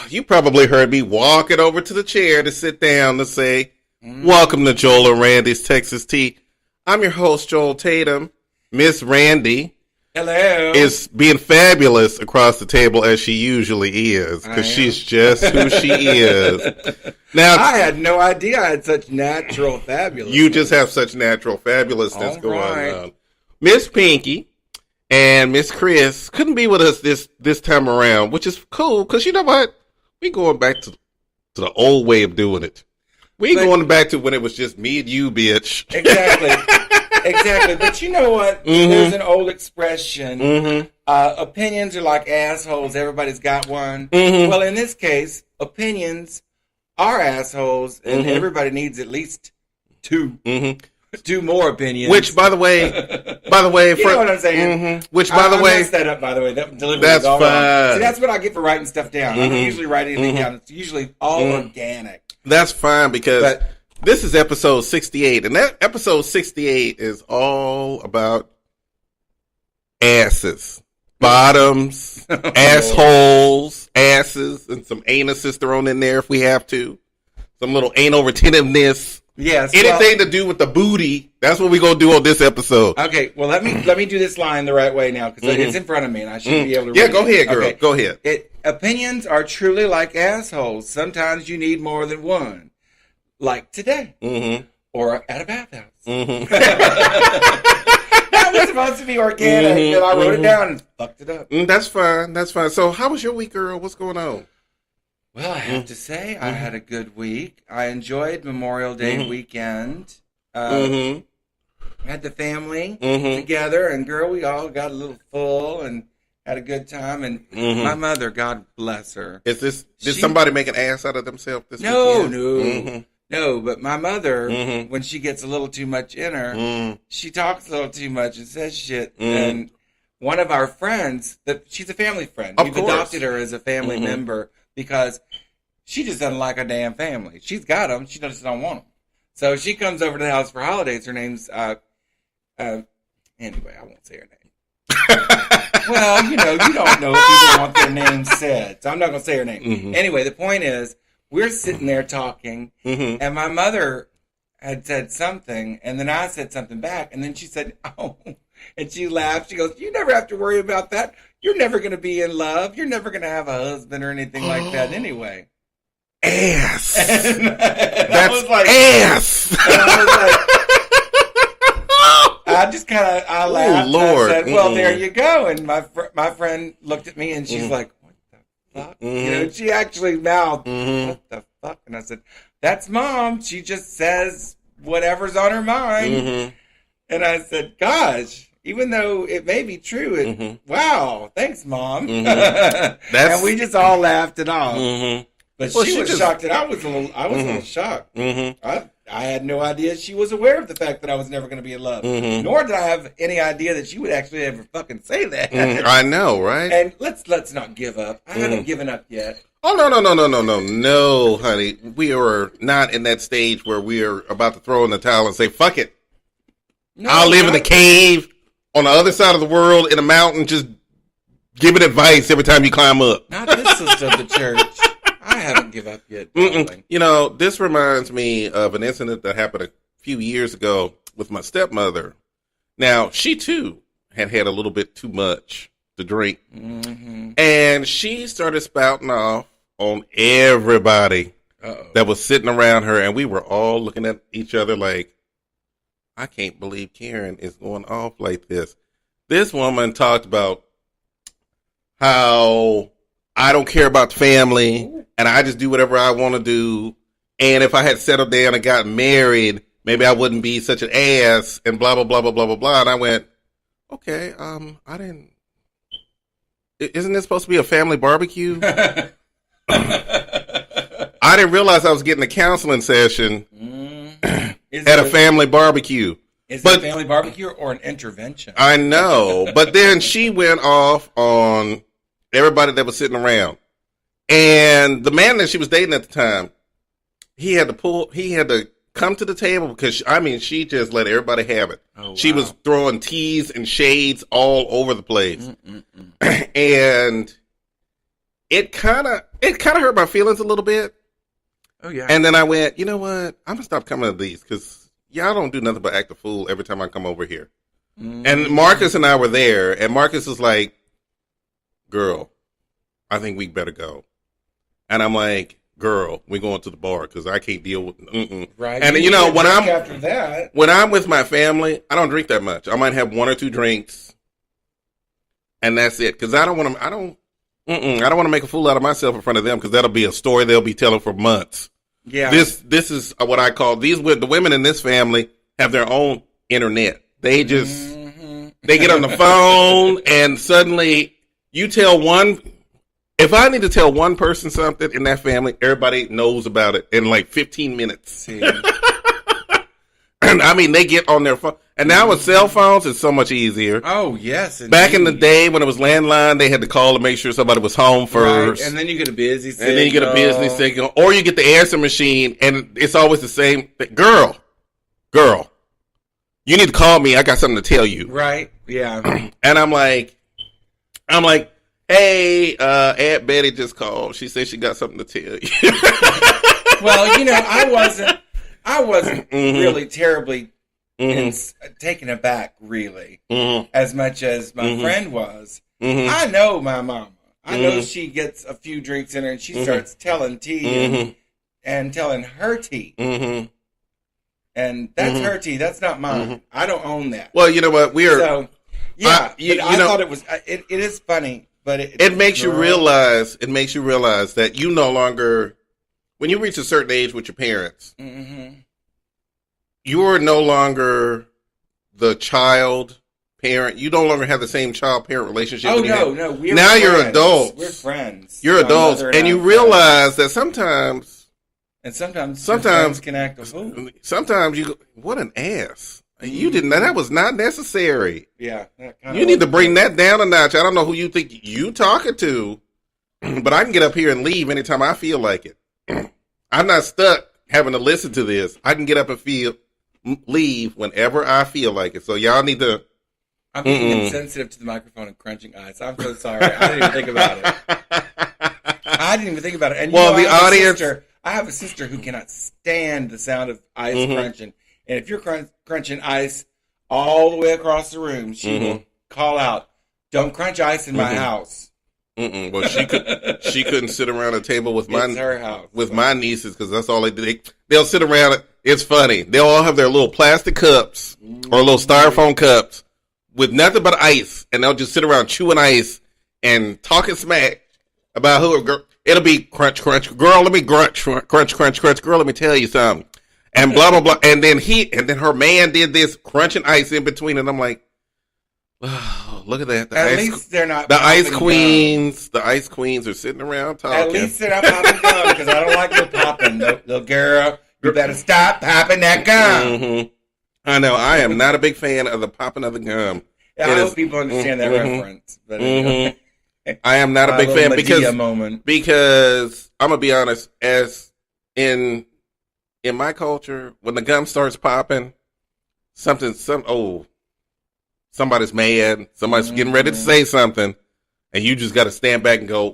You probably heard me walking over to the chair to sit down to say, welcome to Joel and Randy's Texas Tea. I'm your host, Joel Tatum. Miss Randy is being fabulous across the table as she usually is, because she's just who she is. Now, I had no idea I had such natural fabulous. You just have such natural fabulousness going on. Miss Pinky and Miss Chris couldn't be with us this time around, which is cool, because you know what? We going back to the old way of doing it. We going back to when it was just me and you, bitch. Exactly. Exactly. But you know what? There's an old expression. Opinions are like assholes. Everybody's got one. Well, in this case, opinions are assholes, and everybody needs at least two. Two more opinions. Which, by the way, you know what I'm saying? Which, by the way, I messed that up. By the way, that's fine. See, that's what I get for writing stuff down. I don't usually write anything down. It's usually all organic. That's fine, because this is episode 68, and that episode 68 is all about asses, bottoms, assholes, asses, and some anuses thrown in there if we have to. Some little anal retentiveness. Yes. Anything to do with the booty. That's what we're going to do on this episode. Okay, well, let me do this line the right way now, because it's in front of me, and I should be able to read it. Go ahead, girl. Okay. Go ahead. Opinions are truly like assholes. Sometimes you need more than one. Like today. Or at a bathhouse. That was supposed to be organic, and I wrote it down and fucked it up. That's fine. That's fine. So how was your week, girl? What's going on? Well, I have to say, I had a good week. I enjoyed Memorial Day weekend. Had the family together, and girl, we all got a little full and had a good time. And my mother, God bless her. Did somebody make an ass out of themselves this weekend? No, but my mother, when she gets a little too much in her, she talks a little too much and says shit. And one of our friends, she's a family friend. We've adopted her as a family member, because she just doesn't like a damn family. She's got them. She just don't want them. So she comes over to the house for holidays. Her name's, anyway, I won't say her name. Well, you don't know if people want their name said. So I'm not going to say her name. Anyway, the point is, we're sitting there talking, and my mother had said something, and then I said something back, and then she said, oh, and she laughed. She goes, you never have to worry about that. You're never going to be in love. You're never going to have a husband or anything like that anyway. Ass. And That's ass. And I was like, I just kind of, I laughed. Lord. I said, well, there you go. And my friend looked at me, and she's like, what the fuck? You know, she actually mouthed, what the fuck? And I said, that's Mom. She just says whatever's on her mind. And I said, gosh. Even though it may be true, wow, thanks, Mom. And we just all laughed it off. But she was shocked that I was a little shocked. I had no idea she was aware of the fact that I was never going to be in love. Nor did I have any idea that she would actually ever fucking say that. I know, right? And let's not give up. I haven't given up yet. Oh, no, honey. We are not in that stage where we are about to throw in the towel and say, fuck it. No, I'll live in a cave on the other side of the world in a mountain, just giving advice every time you climb up. Not this sister of the church. I haven't given up yet. You know, this reminds me of an incident that happened a few years ago with my stepmother. Now, she too had a little bit too much to drink. And she started spouting off on everybody that was sitting around her. And we were all looking at each other like, I can't believe Karen is going off like this. This woman talked about how I don't care about the family and I just do whatever I want to do. And if I had settled down and got married, maybe I wouldn't be such an ass and blah, blah, blah, blah, blah, blah, blah. And I went, okay, isn't this supposed to be a family barbecue? I didn't realize I was getting a counseling session at a family barbecue. Is it a family barbecue or an intervention? I know. But then she went off on everybody that was sitting around. And the man that she was dating at the time, he had to come to the table because, she just let everybody have it. Oh, wow. She was throwing teas and shades all over the place. And it kind of hurt my feelings a little bit. Oh yeah. And then I went, you know what? I'm gonna stop coming to these because y'all don't do nothing but act a fool every time I come over here. Mm-hmm. And Marcus and I were there, and Marcus was like, "Girl, I think we better go." And I'm like, "Girl, we're going to the bar because I can't deal with." Right. And you know, when I'm with my family, I don't drink that much. I might have 1 or 2 drinks, and that's it. Because I don't want to make a fool out of myself in front of them because that'll be a story they'll be telling for months. Yeah. This is what I call the women in this family have their own internet. They just they get on the phone and suddenly you tell one. If I need to tell one person something in that family, everybody knows about it in like 15 minutes. And I mean, they get on their phone. And now with cell phones, it's so much easier. Oh, yes. Indeed. Back in the day when it was landline, they had to call to make sure somebody was home first. Right. And then you get a busy signal. And then you get a business signal. Or you get the answer machine, and it's always the same thing. Girl, you need to call me. I got something to tell you. Right. Yeah. And I'm like, hey, Aunt Betty just called. She said she got something to tell you. Well, you know, I wasn't really terribly taken aback, really, as much as my friend was. I know my mama. I know she gets a few drinks in her and she starts telling tea and telling her tea. And that's her tea. That's not mine. I don't own that. Well, you know what? So, yeah, I thought it was. It is funny, but it makes you realize. It makes you realize that you no longer, when you reach a certain age with your parents, you are no longer the child parent. You no longer have the same child parent relationship. Oh no, we're now friends. You're adults. We're friends. You're adults, and you realize that sometimes. And sometimes can act a fool. Sometimes you go, what an ass. You didn't. That was not necessary. Yeah. You need to bring that down a notch. I don't know who you think you talking to, but I can get up here and leave anytime I feel like it. I'm not stuck having to listen to this. I can get up and leave whenever I feel like it. So y'all need to. I'm being insensitive to the microphone and crunching ice. I'm so sorry. I didn't even think about it. And the audience. I have a sister who cannot stand the sound of ice crunching. And if you're crunching ice all the way across the room, she will call out, "Don't crunch ice in my house." Well, she couldn't sit around a table with her house. With my nieces because that's all they do. They'll sit around. It's funny. They'll all have their little plastic cups or little styrofoam cups with nothing but ice, and they'll just sit around chewing ice and talking smack about who. It'll be crunch, crunch. Girl, let me crunch, crunch, crunch, crunch. Girl, let me tell you something. And blah, blah, blah. And then her man did this crunching ice in between. And I'm like, oh, look at that. At least they're not. The ice queens. The ice queens are sitting around talking. At least they're not popping gum because I don't like no popping. Little girl, you better stop popping that gum. I know. I am not a big fan of the popping of the gum. Yeah, I hope people understand that reference. But I am not a big fan because I'm gonna be honest. As in my culture, when the gum starts popping, somebody's mad. Somebody's getting ready to say something, and you just got to stand back and go,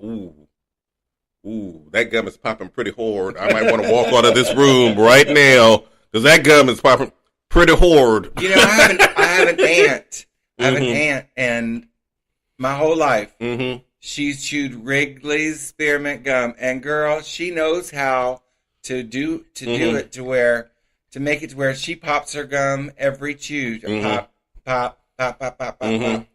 "Ooh, that gum is popping pretty hard. I might want to walk out of this room right now because that gum is popping pretty hard." You know, I have an aunt. I have an aunt, and my whole life, she's chewed Wrigley's spearmint gum, and girl, she knows how to do it to make it to where she pops her gum every chew, pop, pop, pop, pop, pop, pop, pop.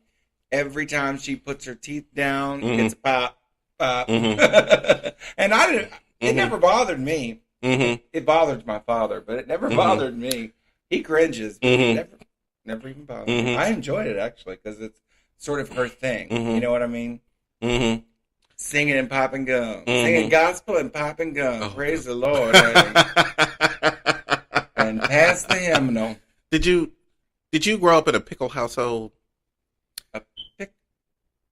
Every time she puts her teeth down, it's pop, pop, and I didn't. It never bothered me. It bothered my father, but it never bothered me. He cringes, but it never even bothered me. I enjoyed it actually because it's sort of her thing. You know what I mean? Singing and popping gum. Singing gospel and popping gum. Praise the Lord. And pass the hymnal. Did you grow up in a pickle household?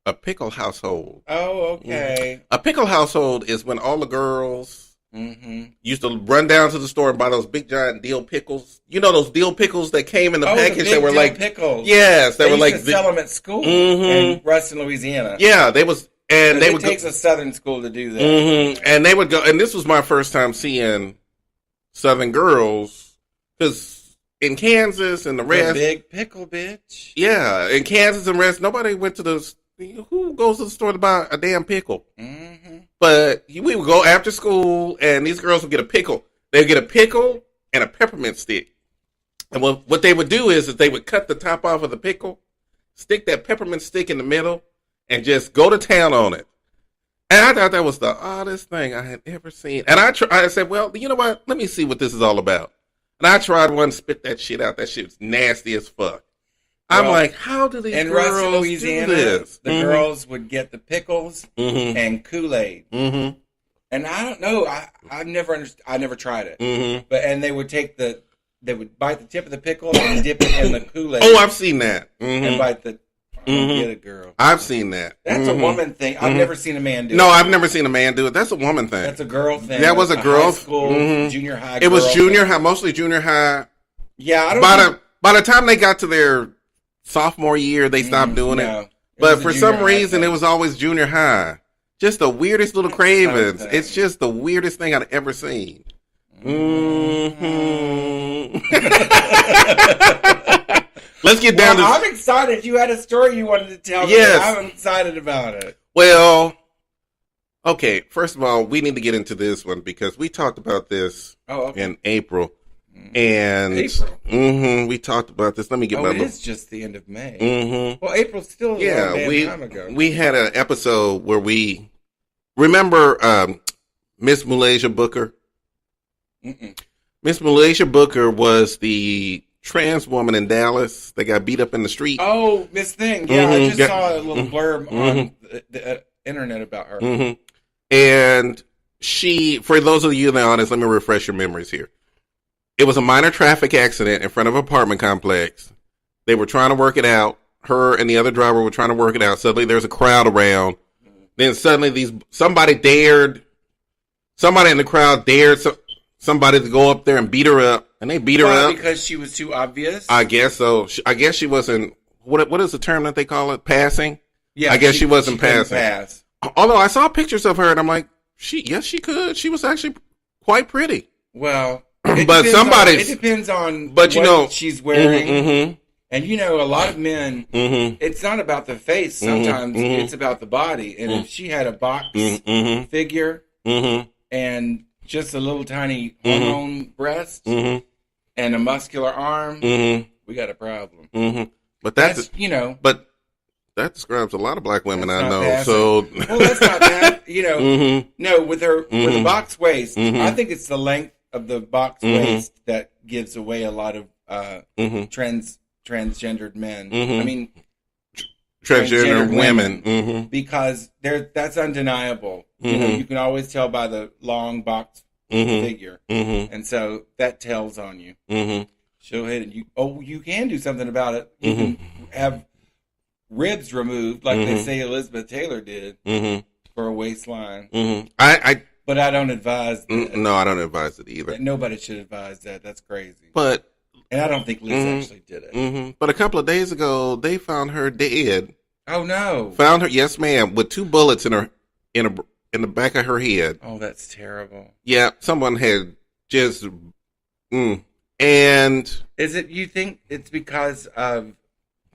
A pickle household. Oh, okay. A pickle household is when all the girls used to run down to the store and buy those big giant dill pickles. You know those dill pickles that came in the package that were like pickles. Yes, they were like sell them at school in Ruston, Louisiana. Yeah, they was, And it takes a Southern school to do that. Mm-hmm. And they would go, and this was my first time seeing Southern girls, because in Kansas and the rest, big pickle bitch. Yeah, in Kansas and rest, nobody went to the. Who goes to the store to buy a damn pickle? Mm-hmm. But we would go after school, and these girls would get a pickle. They would get a pickle and a peppermint stick. And what they would do is they would cut the top off of the pickle, stick that peppermint stick in the middle, and just go to town on it. And I thought that was the oddest thing I had ever seen. And I said, well, you know what? Let me see what this is all about. And I tried one, spit that shit out. That shit was nasty as fuck. I'm like, how do these girls Louisiana, do this? The girls would get the pickles and Kool-Aid. Mm-hmm. And I don't know. I never understood. I never tried it. Mm-hmm. And they would bite the tip of the pickle and dip it in the Kool-Aid. Oh, I've seen that. Mm-hmm. And bite the. Get a girl. I've seen that. That's a woman thing. I've never seen a man do it. No, I've never seen a man do it. That's a woman thing. That's a girl thing. That was a girl. High school, junior high. It was junior high, mostly junior high. Yeah, I don't. By the time they got to their sophomore year, they stopped doing it. But for some reason, it was always junior high. Just the weirdest little cravings. It's just the weirdest thing I've ever seen. Mm-hmm. Let's get down to... I'm excited. You had a story you wanted to tell me. Yes. I'm excited about it. Well, okay. First of all, we need to get into this one because we talked about this in April. And we talked about this. Let me get my... it is just the end of May. Mm-hmm. Well, April's still a long time ago. We had an episode where we... Remember Miss Malaysia Booker? Miss Malaysia Booker was the trans woman in Dallas that got beat up in the street. Oh, Miss Thing. Yeah, I just saw a little blurb on the internet about her. And she, for those of you in the audience, let me refresh your memories here. It was a minor traffic accident in front of an apartment complex. They were trying to work it out. Her and the other driver were trying to work it out. Suddenly there's a crowd around. Then suddenly somebody in the crowd dared somebody to go up there and beat her up. And they beat her up. Because she was too obvious? I guess so. I guess she wasn't, what is the term that they call it? Passing? Yeah. I guess she wasn't passing. Although I saw pictures of her and I'm like, yes, she could. She was actually quite pretty. Well, it depends on what she's wearing. And a lot of men, it's not about the face. Sometimes it's about the body. And if she had a box figure and just a little tiny hormone breast and a muscular arm, we got a problem. But but that describes a lot of black women I know. Passing. So well, that's not bad. No, with a box waist, I think it's the length of the box waist that gives away a lot of transgendered men. I mean, transgender women. Because that's undeniable. You can always tell by the long box figure, and so that tells on you. She'll hit it. You can do something about it. You can have ribs removed, like they say Elizabeth Taylor did for a waistline. But I don't advise that. No, I don't advise it either. Nobody should advise that. That's crazy. And I don't think Liz actually did it. But a couple of days ago, they found her dead. Oh no! Found her, yes, ma'am, with 2 bullets in the back of her head. Oh, that's terrible. Yeah, someone had just. And is it? You think it's because of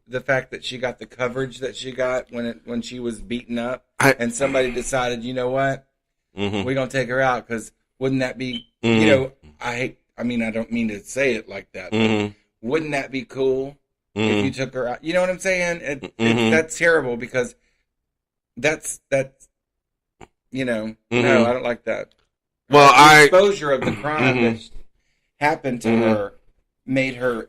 the fact that she got the coverage that she got when she was beaten up, and somebody decided, you know what, we're gonna take her out because wouldn't that be? I don't mean to say it like that, but wouldn't that be cool if you took her out? You know what I'm saying? That's terrible because that's no, I don't like that. Well, the exposure of the crime that happened to her made her,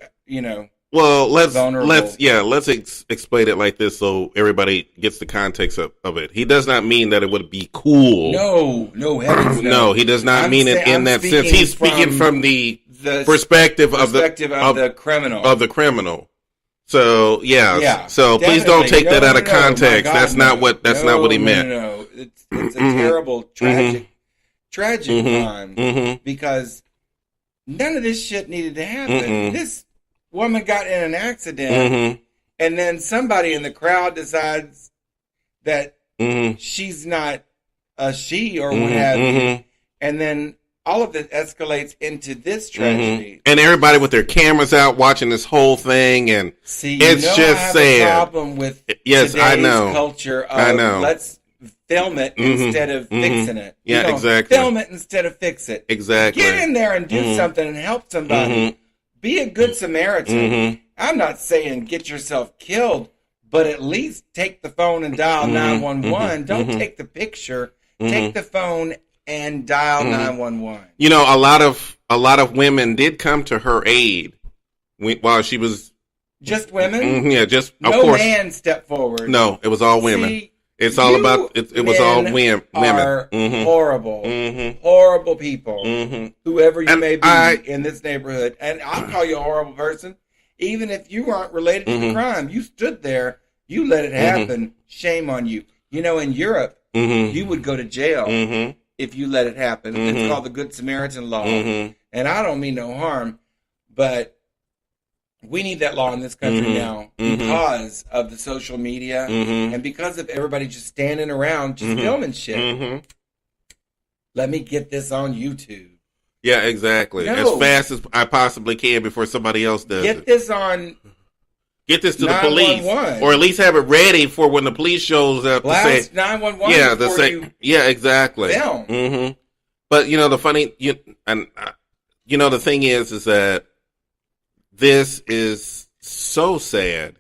Well, vulnerable. let's explain it like this so everybody gets the context of it. He does not mean that it would be cool. No, heavens no. No, he does not mean it in that sense. He's speaking from the perspective of the criminal. Of the criminal. So so please don't take that out of context. God, that's not what he meant. No. It's a terrible, tragic crime because none of this shit needed to happen. This woman got in an accident, and then somebody in the crowd decides that she's not a she or what have you. And then all of it escalates into this tragedy. And everybody with their cameras out watching this whole thing, and it's just I have sad. A problem with today's culture of let's film it instead of fixing it. Yeah, exactly. Film it instead of fix it. Exactly. Get in there and do something and help somebody. Be a good Samaritan. I'm not saying get yourself killed, but at least take the phone and dial 911. Don't take the picture. Take the phone and dial 911. You know, a lot of women did come to her aid while she was just women. Yeah, just no of course. Man stepped forward. No, it was all women. See, it's all about it. It was all women. Are horrible, horrible people. Whoever you may be in this neighborhood, and I'll call you a horrible person, even if you aren't related to the crime. You stood there. You let it happen. Shame on you. You know, in Europe, you would go to jail if you let it happen. It's called the Good Samaritan Law. And I don't mean no harm, but we need that law in this country now because of the social media and because of everybody just standing around just filming shit. Let me get this on YouTube. Yeah, exactly. No. As fast as I possibly can before somebody else does Get this on... Get this to the police, or at least have it ready for when the police shows up. Blast to say, 911. Yeah, to say, yeah, exactly. Film. But you know the the thing is that this is so sad.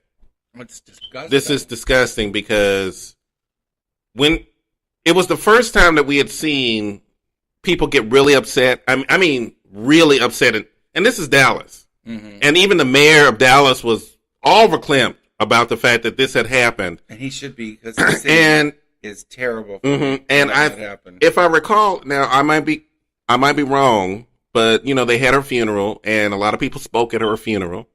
It's disgusting. This is disgusting because when it was the first time that we had seen people get really upset. I mean, really upset, and this is Dallas, and even the mayor of Dallas was all verklempt about the fact that this had happened, and he should be because the city is terrible. And if I recall, now I might be wrong, but you know they had her funeral, and a lot of people spoke at her funeral,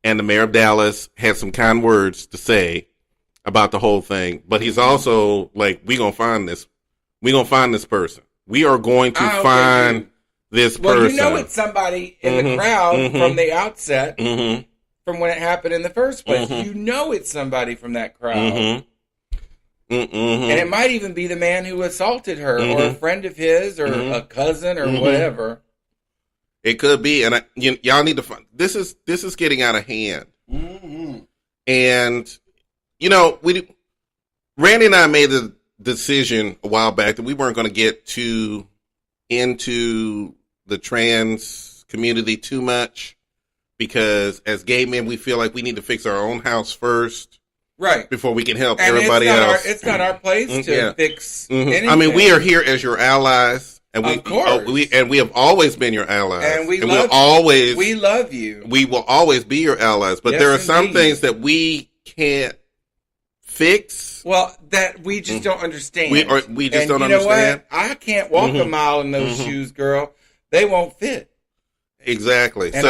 and the mayor of Dallas had some kind words to say about the whole thing. But he's also like, "We gonna find this person. We are going to find this person." Well, you know, it's somebody in the crowd from the outset. From when it happened in the first place. You know it's somebody from that crowd. And it might even be the man who assaulted her or a friend of his or a cousin or whatever. It could be. And y'all need to find... This is getting out of hand. And, you know, Randy and I made the decision a while back that we weren't going to get too into the trans community too much. Because as gay men, we feel like we need to fix our own house first, right? Before we can help everybody else. It's not our place to fix anything. I mean, we are here as your allies, and of course, we have always been your allies, and we love you. We will always be your allies. But there are some things that we can't fix. Well, that we just don't understand. We just don't understand. What? I can't walk a mile in those shoes, girl. They won't fit. Exactly. And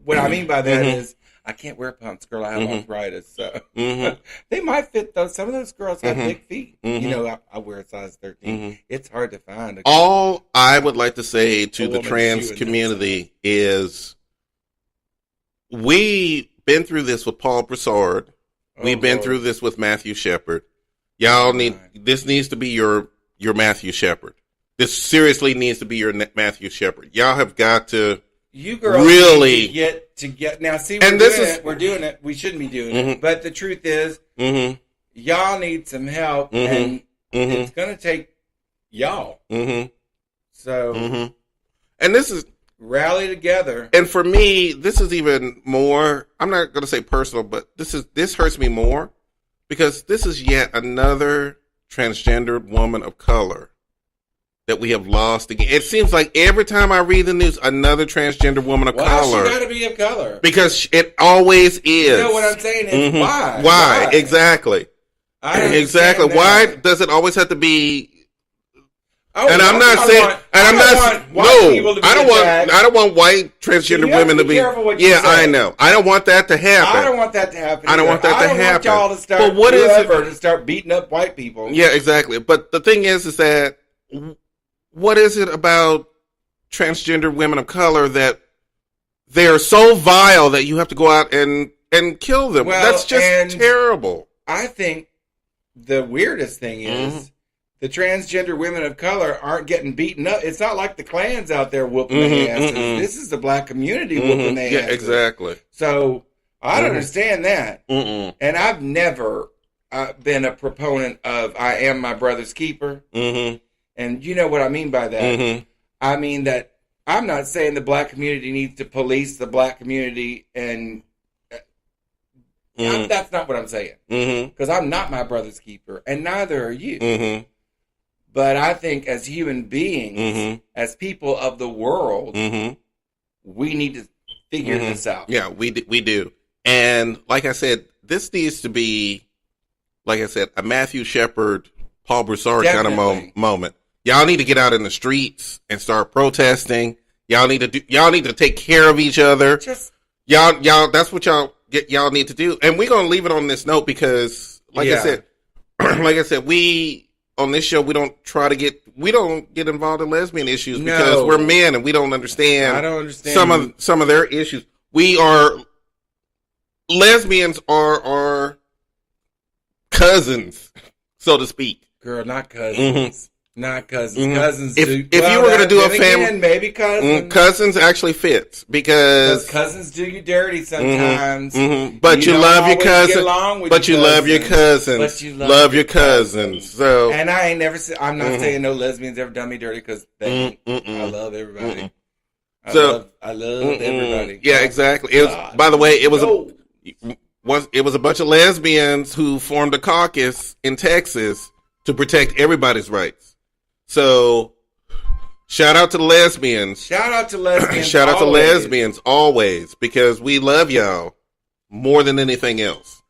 what I mean by that is I can't wear pumps, girl. I have arthritis. So they might fit those. Some of those girls have big feet. You know, I wear a size 13. It's hard to find. All I would like to say to the trans community is we've been through this with Paul Broussard. We've been through this with Matthew Shepard. Y'all this needs to be your Matthew Shepard. This seriously needs to be your Matthew Shepard. Y'all have got to really get now. See, we're doing it. We shouldn't be doing it. But the truth is, y'all need some help, and it's going to take y'all. So, and this is rally together. And for me, this is even more. I'm not going to say personal, but this hurts me more because this is yet another transgendered woman of color that we have lost again. It seems like every time I read the news, another transgender woman of color. She got to be of color because it always is. You know what I'm saying? Is why? Why? Exactly. Exactly. Why does it always have to be? And I'm not saying. I don't want white transgender women to be. Yeah, I know. I don't want that to happen. I don't want that to happen. I don't want that to happen. I don't want y'all to start. But what is it? To start beating up white people? Yeah, exactly. But the thing is that. What is it about transgender women of color that they are so vile that you have to go out and kill them? Well, that's just terrible. I think the weirdest thing is the transgender women of color aren't getting beaten up. It's not like the Klans out there whooping their asses. This is the black community whooping their asses. Yeah, exactly. So I don't understand that. And I've never been a proponent of I am my brother's keeper. And you know what I mean by that. I mean that I'm not saying the black community needs to police the black community, and that's not what I'm saying. Because I'm not my brother's keeper, and neither are you. But I think as human beings, as people of the world, we need to figure this out. Yeah, we do. And like I said, this needs to be, like I said, a Matthew Shepard, Paul Broussard kind of moment. Y'all need to get out in the streets and start protesting. Y'all need to take care of each other. Y'all, that's what y'all need to do. And we're gonna leave it on this note because, like I said, we on this show we don't get involved in lesbian issues because we're men and we don't understand. I don't understand some of their issues. Lesbians are cousins, so to speak. Girl, not cousins. Not cousins. Cousins. If you were going to do a family, maybe cousins. Cousins actually fits because cousins do you dirty sometimes. But you love your cousin. But you love your cousins. But you love your cousins. So, and I ain't never said. I'm not saying no lesbians ever done me dirty because I love everybody. I love everybody. Yeah, exactly. It was, by the way, it was a bunch of lesbians who formed a caucus in Texas to protect everybody's rights. So, shout out to the lesbians. Shout out to lesbians. Shout out to lesbians always because we love y'all more than anything else.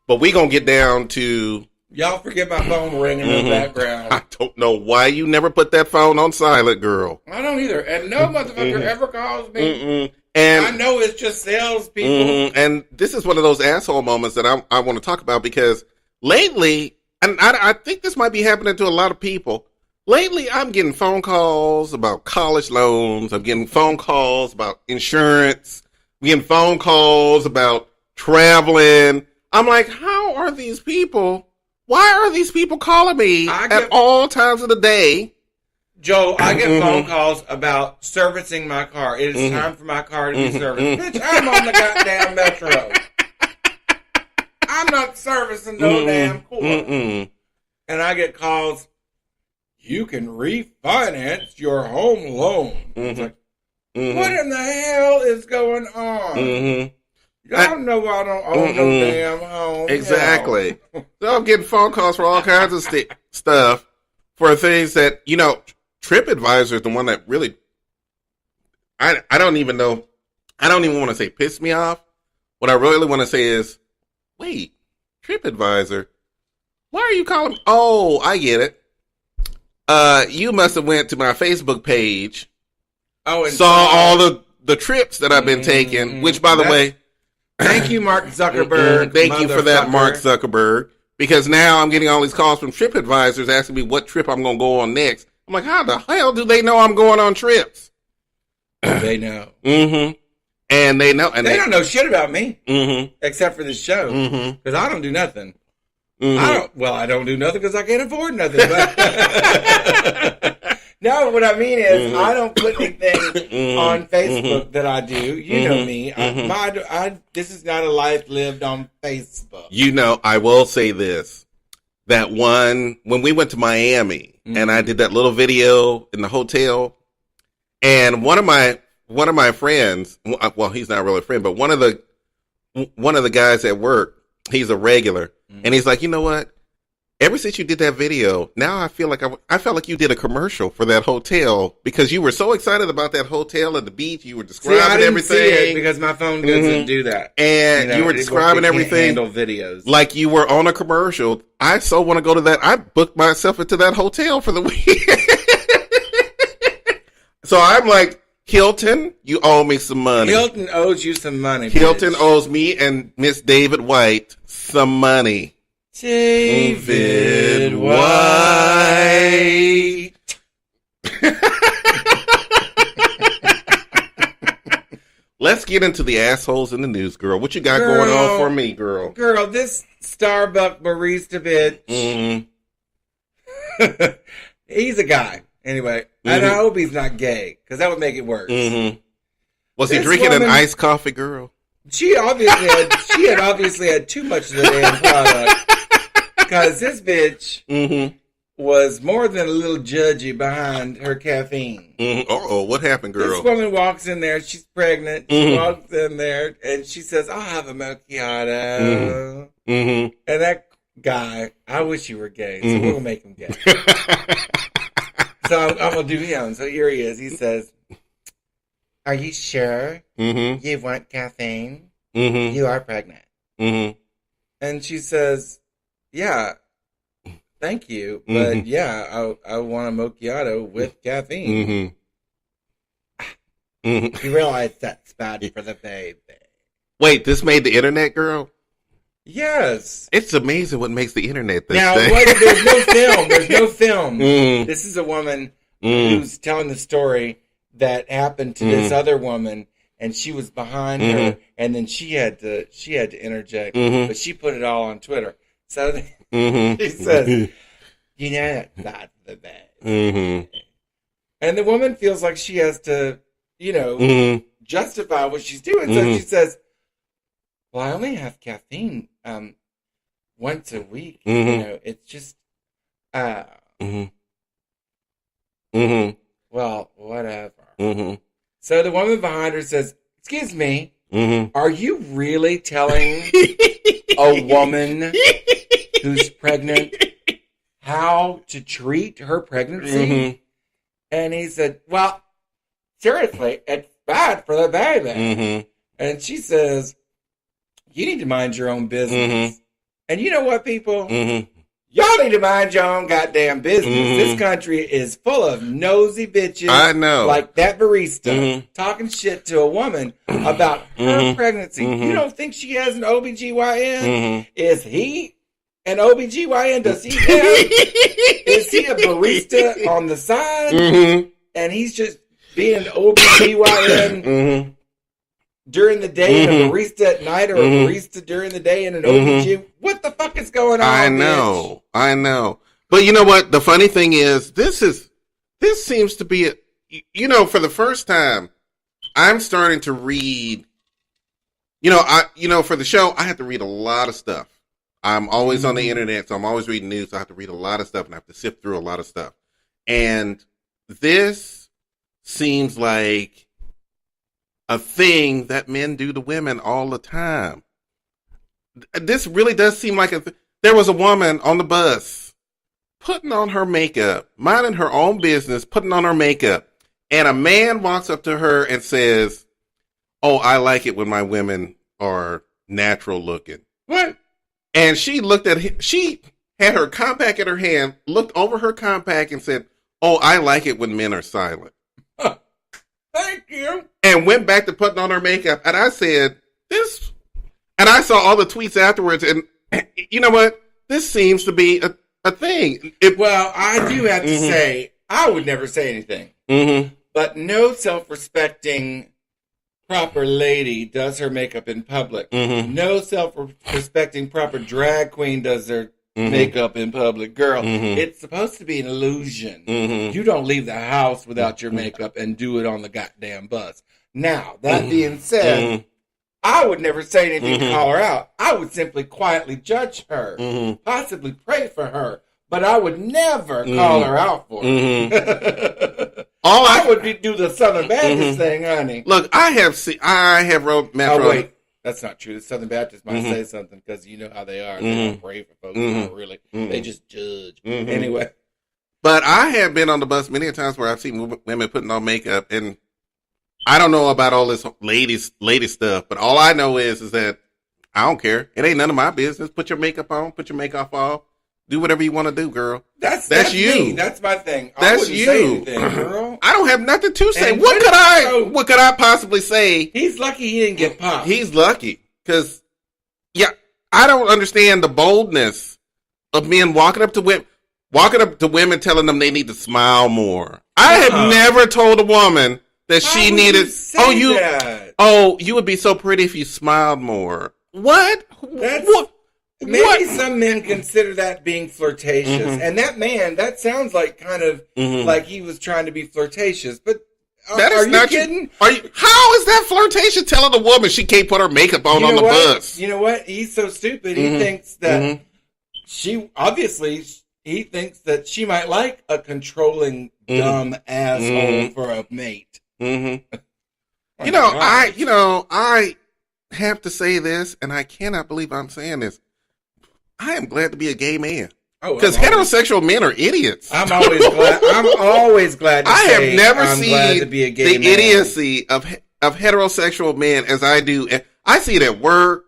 But we gonna get down to y'all. Forget my phone ringing in the background. I don't know why you never put that phone on silent, girl. I don't either, and no motherfucker ever calls me. And I know it's just salespeople. And this is one of those asshole moments that I want to talk about because lately, and I think this might be happening to a lot of people. Lately, I'm getting phone calls about college loans. I'm getting phone calls about insurance. I'm getting phone calls about traveling. I'm like, how are these people? Why are these people calling me at all times of the day? Joe, I get phone calls about servicing my car. It is time for my car to be serviced. Bitch, I'm on the goddamn metro. I'm not servicing no damn car. And I get calls. You can refinance your home loan. It's like, what in the hell is going on? Y'all know I don't own no damn home. Exactly. So I'm getting phone calls for all kinds of stuff for things that, TripAdvisor is the one that really, I don't even know, I don't even want to say piss me off. What I really want to say is, wait, TripAdvisor, why are you calling me? Oh, I get it. You must have went to my Facebook page. Oh, and saw all the trips that I've been taking. Which, by the way, thank you, Mark Zuckerberg. Thank you for that, Mark Zuckerberg. Because now I'm getting all these calls from TripAdvisors asking me what trip I'm going to go on next. I'm like, how the hell do they know I'm going on trips? They know. And they know, and they don't know shit about me, except for this show, because I don't do nothing. I don't do nothing because I can't afford nothing. But no, what I mean is I don't put anything on Facebook that I do. You know me. This is not a life lived on Facebook. I will say this. That when we went to Miami and I did that little video in the hotel, and one of my friends, well, he's not really a friend, but one of the guys at work, he's a regular, and he's like, you know what? Ever since you did that video, now I feel like I felt like you did a commercial for that hotel because you were so excited about that hotel and the beach. You were describing everything. See it because my phone doesn't do that. And you were describing everything. Handle videos like you were on a commercial. I so want to go to that. I booked myself into that hotel for the week. So I'm like, Hilton, you owe me some money. Hilton owes you some money. Hilton owes me and Miss David White some money. David White. let's get into the assholes in the news, girl. What you got going on for me, girl? Girl, this Starbucks barista bitch. Mm-hmm. He's a guy. Anyway, and I hope he's not gay, because that would make it worse. Mm-hmm. Was he drinking an iced coffee, girl? She had obviously had too much of the damn product, because this bitch was more than a little judgy behind her caffeine. Uh-oh, what happened, girl? This woman walks in there, she's pregnant, she walks in there, and she says, I'll have a macchiato. And that guy, I wish he were gay, so we'll make him gay. So I'm going to do him. So here he is. He says, are you sure you want caffeine? You are pregnant. And she says, yeah, thank you. But yeah, I want a macchiato with caffeine. You realize that's bad for the baby. Wait, this made the internet, girl? Yes. It's amazing what makes the internet this now, there's no film. There's no film. This is a woman who's telling the story that happened to this other woman, and she was behind her, and then she had to interject, but she put it all on Twitter. So she says, you know, that's the bad. And the woman feels like she has to, justify what she's doing. So she says, well, I only have caffeine once a week. It's just, well, whatever. So the woman behind her says, excuse me, are you really telling a woman who's pregnant how to treat her pregnancy? And he said, well, seriously, it's bad for the baby. And she says, you need to mind your own business. And you know what, people? Y'all need to mind your own goddamn business. This country is full of nosy bitches. I know. Like that barista talking shit to a woman about her pregnancy. You don't think she has an OBGYN? Is he an OBGYN? Does he have? Is he a barista on the side? And he's just being an OBGYN during the day and a barista at night, or a barista during the day and an OBG. What the fuck is going on? I know. But you know what? The funny thing is, this seems to be for the first time, I'm starting to read. For the show, I have to read a lot of stuff. I'm always on the internet, so I'm always reading news. So I have to read a lot of stuff, and I have to sift through a lot of stuff. And this seems like a thing that men do to women all the time. This really does seem like there was a woman on the bus putting on her makeup, minding her own business, putting on her makeup, and a man walks up to her and says, oh, I like it when my women are natural looking. What? And she looked at him, she had her compact in her hand, looked over her compact and said, oh, I like it when men are silent. Thank you. And went back to putting on her makeup. And I said, and I saw all the tweets afterwards. And you know what? This seems to be a thing. Well, I do have to say, I would never say anything. But no self-respecting proper lady does her makeup in public. No self-respecting proper drag queen does their makeup in public. Girl, it's supposed to be an illusion. You don't leave the house without your makeup and do it on the goddamn bus. Now, that being said, I would never say anything to call her out. I would simply quietly judge her, possibly pray for her, but I would never call her out for it. I would do the Southern Baptist thing, honey. Look, I have wrote Metro. Oh, wait. That's not true. The Southern Baptists might say something because you know how they are. They don't pray for folks. Not really. They just judge. Anyway. But I have been on the bus many times where I've seen women putting on makeup, and I don't know about all this lady stuff, but all I know is that I don't care. It ain't none of my business. Put your makeup on. Put your makeup off. Do whatever you want to do, girl. That's you. Me. That's my thing. That's I you, say anything, girl. I don't have nothing to say. And What could I possibly say? He's lucky he didn't get popped. He's lucky because, I don't understand the boldness of men walking up to women, telling them they need to smile more. I have never told a woman that she needed. That? You would be so pretty if you smiled more. What? Maybe some men consider that being flirtatious, and that sounds like kind of like he was trying to be flirtatious. But are you kidding? How is that flirtation? Telling a woman she can't put her makeup on the bus. You know what? He's so stupid. He thinks that he thinks that she might like a controlling dumb asshole for a mate. I have to say this, and I cannot believe I'm saying this. I am glad to be a gay man. Because heterosexual men are idiots. I'm always glad. I have never seen the idiocy of heterosexual men as I do. I see it at work.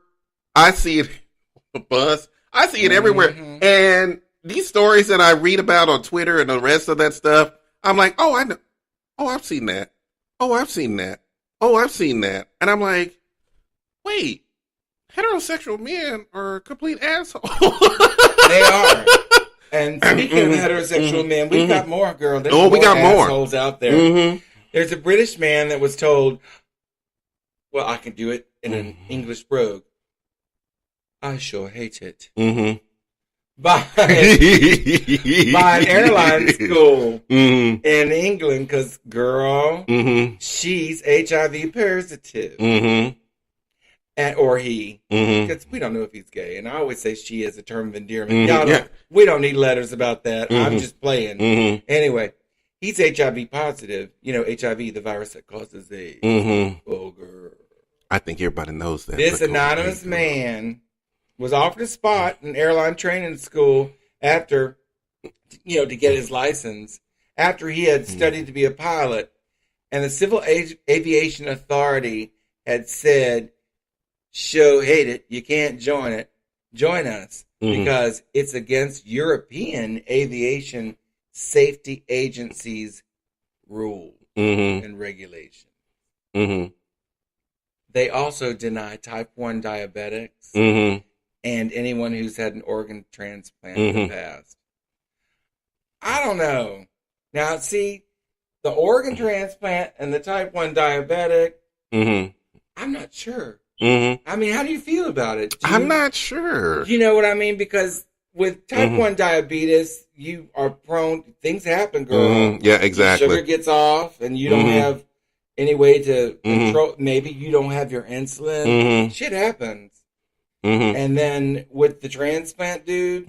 I see it on the bus. I see it everywhere. And these stories that I read about on Twitter and the rest of that stuff, I'm like, oh, I know. Oh, I've seen that. Oh, I've seen that. Oh, I've seen that. And I'm like, wait. Heterosexual men are complete assholes. They are. And speaking of heterosexual men, we've got more, girl. There's we got more assholes out there. There's a British man that was told, well, I can do it in an English brogue. I sure hate it. By an airline school in England, because, girl, she's HIV positive. Or he, because we don't know if he's gay, and I always say she as a term of endearment. We don't need letters about that. I'm just playing. Anyway, he's HIV positive. You know, HIV, the virus that causes AIDS. Oh, girl. I think everybody knows that. This anonymous man was offered a spot in airline training school after, to get his license, after he had studied to be a pilot, and the Civil Aviation Authority had said, hate it. You can't join us because it's against European Aviation Safety Agency's rule and regulation. They also deny type 1 diabetics and anyone who's had an organ transplant in the past. I don't know. Now, see, the organ transplant and the type 1 diabetic, I'm not sure. I mean, how do you feel about it? I'm not sure. You know what I mean? Because with type 1 diabetes, you are prone, things happen, girl. Yeah, exactly. Sugar gets off and you don't have any way to control. Maybe you don't have your insulin. Shit happens. And then with the transplant dude,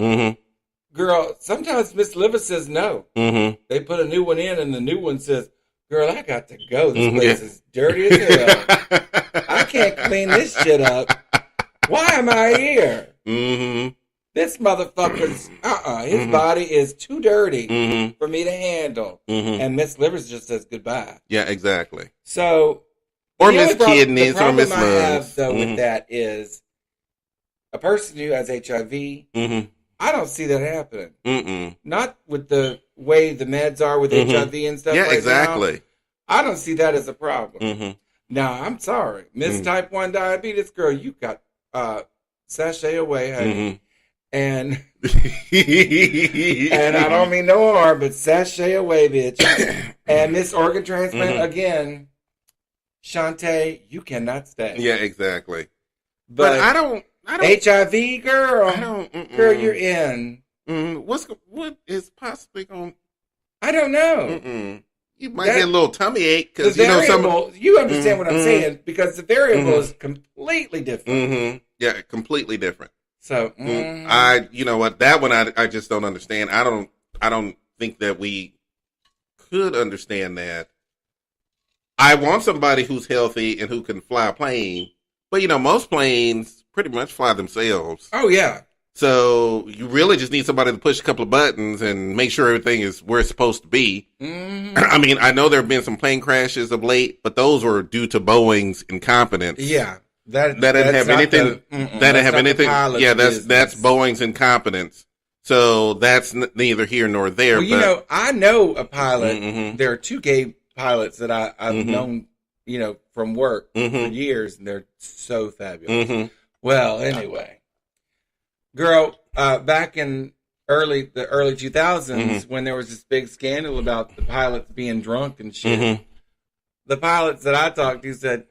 girl, sometimes Miss Liver says no. They put a new one in and the new one says, girl, I got to go. This place is dirty as hell. I can't clean this shit up. Why am I here? This motherfucker's, his body is too dirty for me to handle. And Miss Livers just says goodbye. Yeah, exactly. So, or Miss Kidneys or Miss Lungs. The problem I have, though, with that is a person who has HIV, I don't see that happening. Not with the way the meds are with HIV and stuff like that. Yeah, exactly. Now. I don't see that as a problem. Now, I'm sorry. Miss Type 1 Diabetes, girl, you got sashay away, honey. And and I don't mean no harm, but sashay away, bitch. And Miss Organ Transplant, again, Shantae, you cannot stay. Yeah, exactly. But I don't HIV, girl. Girl, you're in. What is possibly going? I don't know. You might get a little tummy ache because you understand what I'm saying, because the variable is completely different. Yeah, completely different. So you know what, that one I just don't understand. I don't think that we could understand that. I want somebody who's healthy and who can fly a plane, but most planes pretty much fly themselves. Oh yeah. So you really just need somebody to push a couple of buttons and make sure everything is where it's supposed to be. I mean, I know there have been some plane crashes of late, but those were due to Boeing's incompetence. Yeah, that didn't have anything. That didn't have anything. Yeah, that's Boeing's incompetence. So that's neither here nor there. Well, I know a pilot. There are two gay pilots that I've known, from work for years, and they're so fabulous. Well, anyway. Girl, back in the early 2000s, when there was this big scandal about the pilots being drunk and shit, the pilots that I talked to said,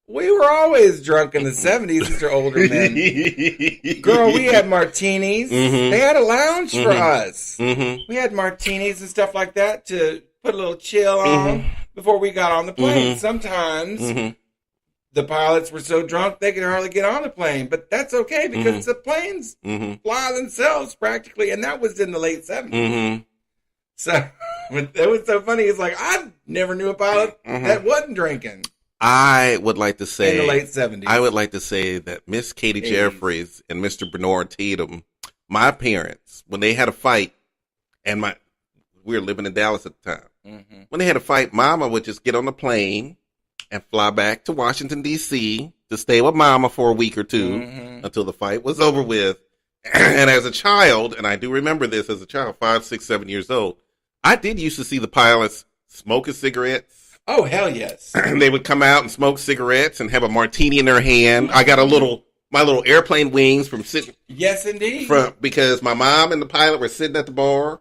we were always drunk in the 70s. These are older men. Girl, we had martinis. They had a lounge for us. We had martinis and stuff like that to put a little chill on before we got on the plane. Sometimes the pilots were so drunk they could hardly get on the plane. But that's okay because the planes fly themselves practically. And that was in the late 70s. So it was so funny. It's like, I never knew a pilot that wasn't drinking. I would like to say in the late 70s. I would like to say that Miss Katie Jeffries and Mr. Bernard Tatum, my parents, when they had a fight, and we were living in Dallas at the time. When they had a fight, Mama would just get on the plane and fly back to Washington D.C. to stay with Mama for a week or two until the fight was over with. And as a child, and I do remember this as a child, 5, 6, 7 years old, I did used to see the pilots smoking cigarettes. Oh, hell yes. And they would come out and smoke cigarettes and have a martini in their hand. I got my little airplane wings from sitting. Yes, indeed. Because my mom and the pilot were sitting at the bar.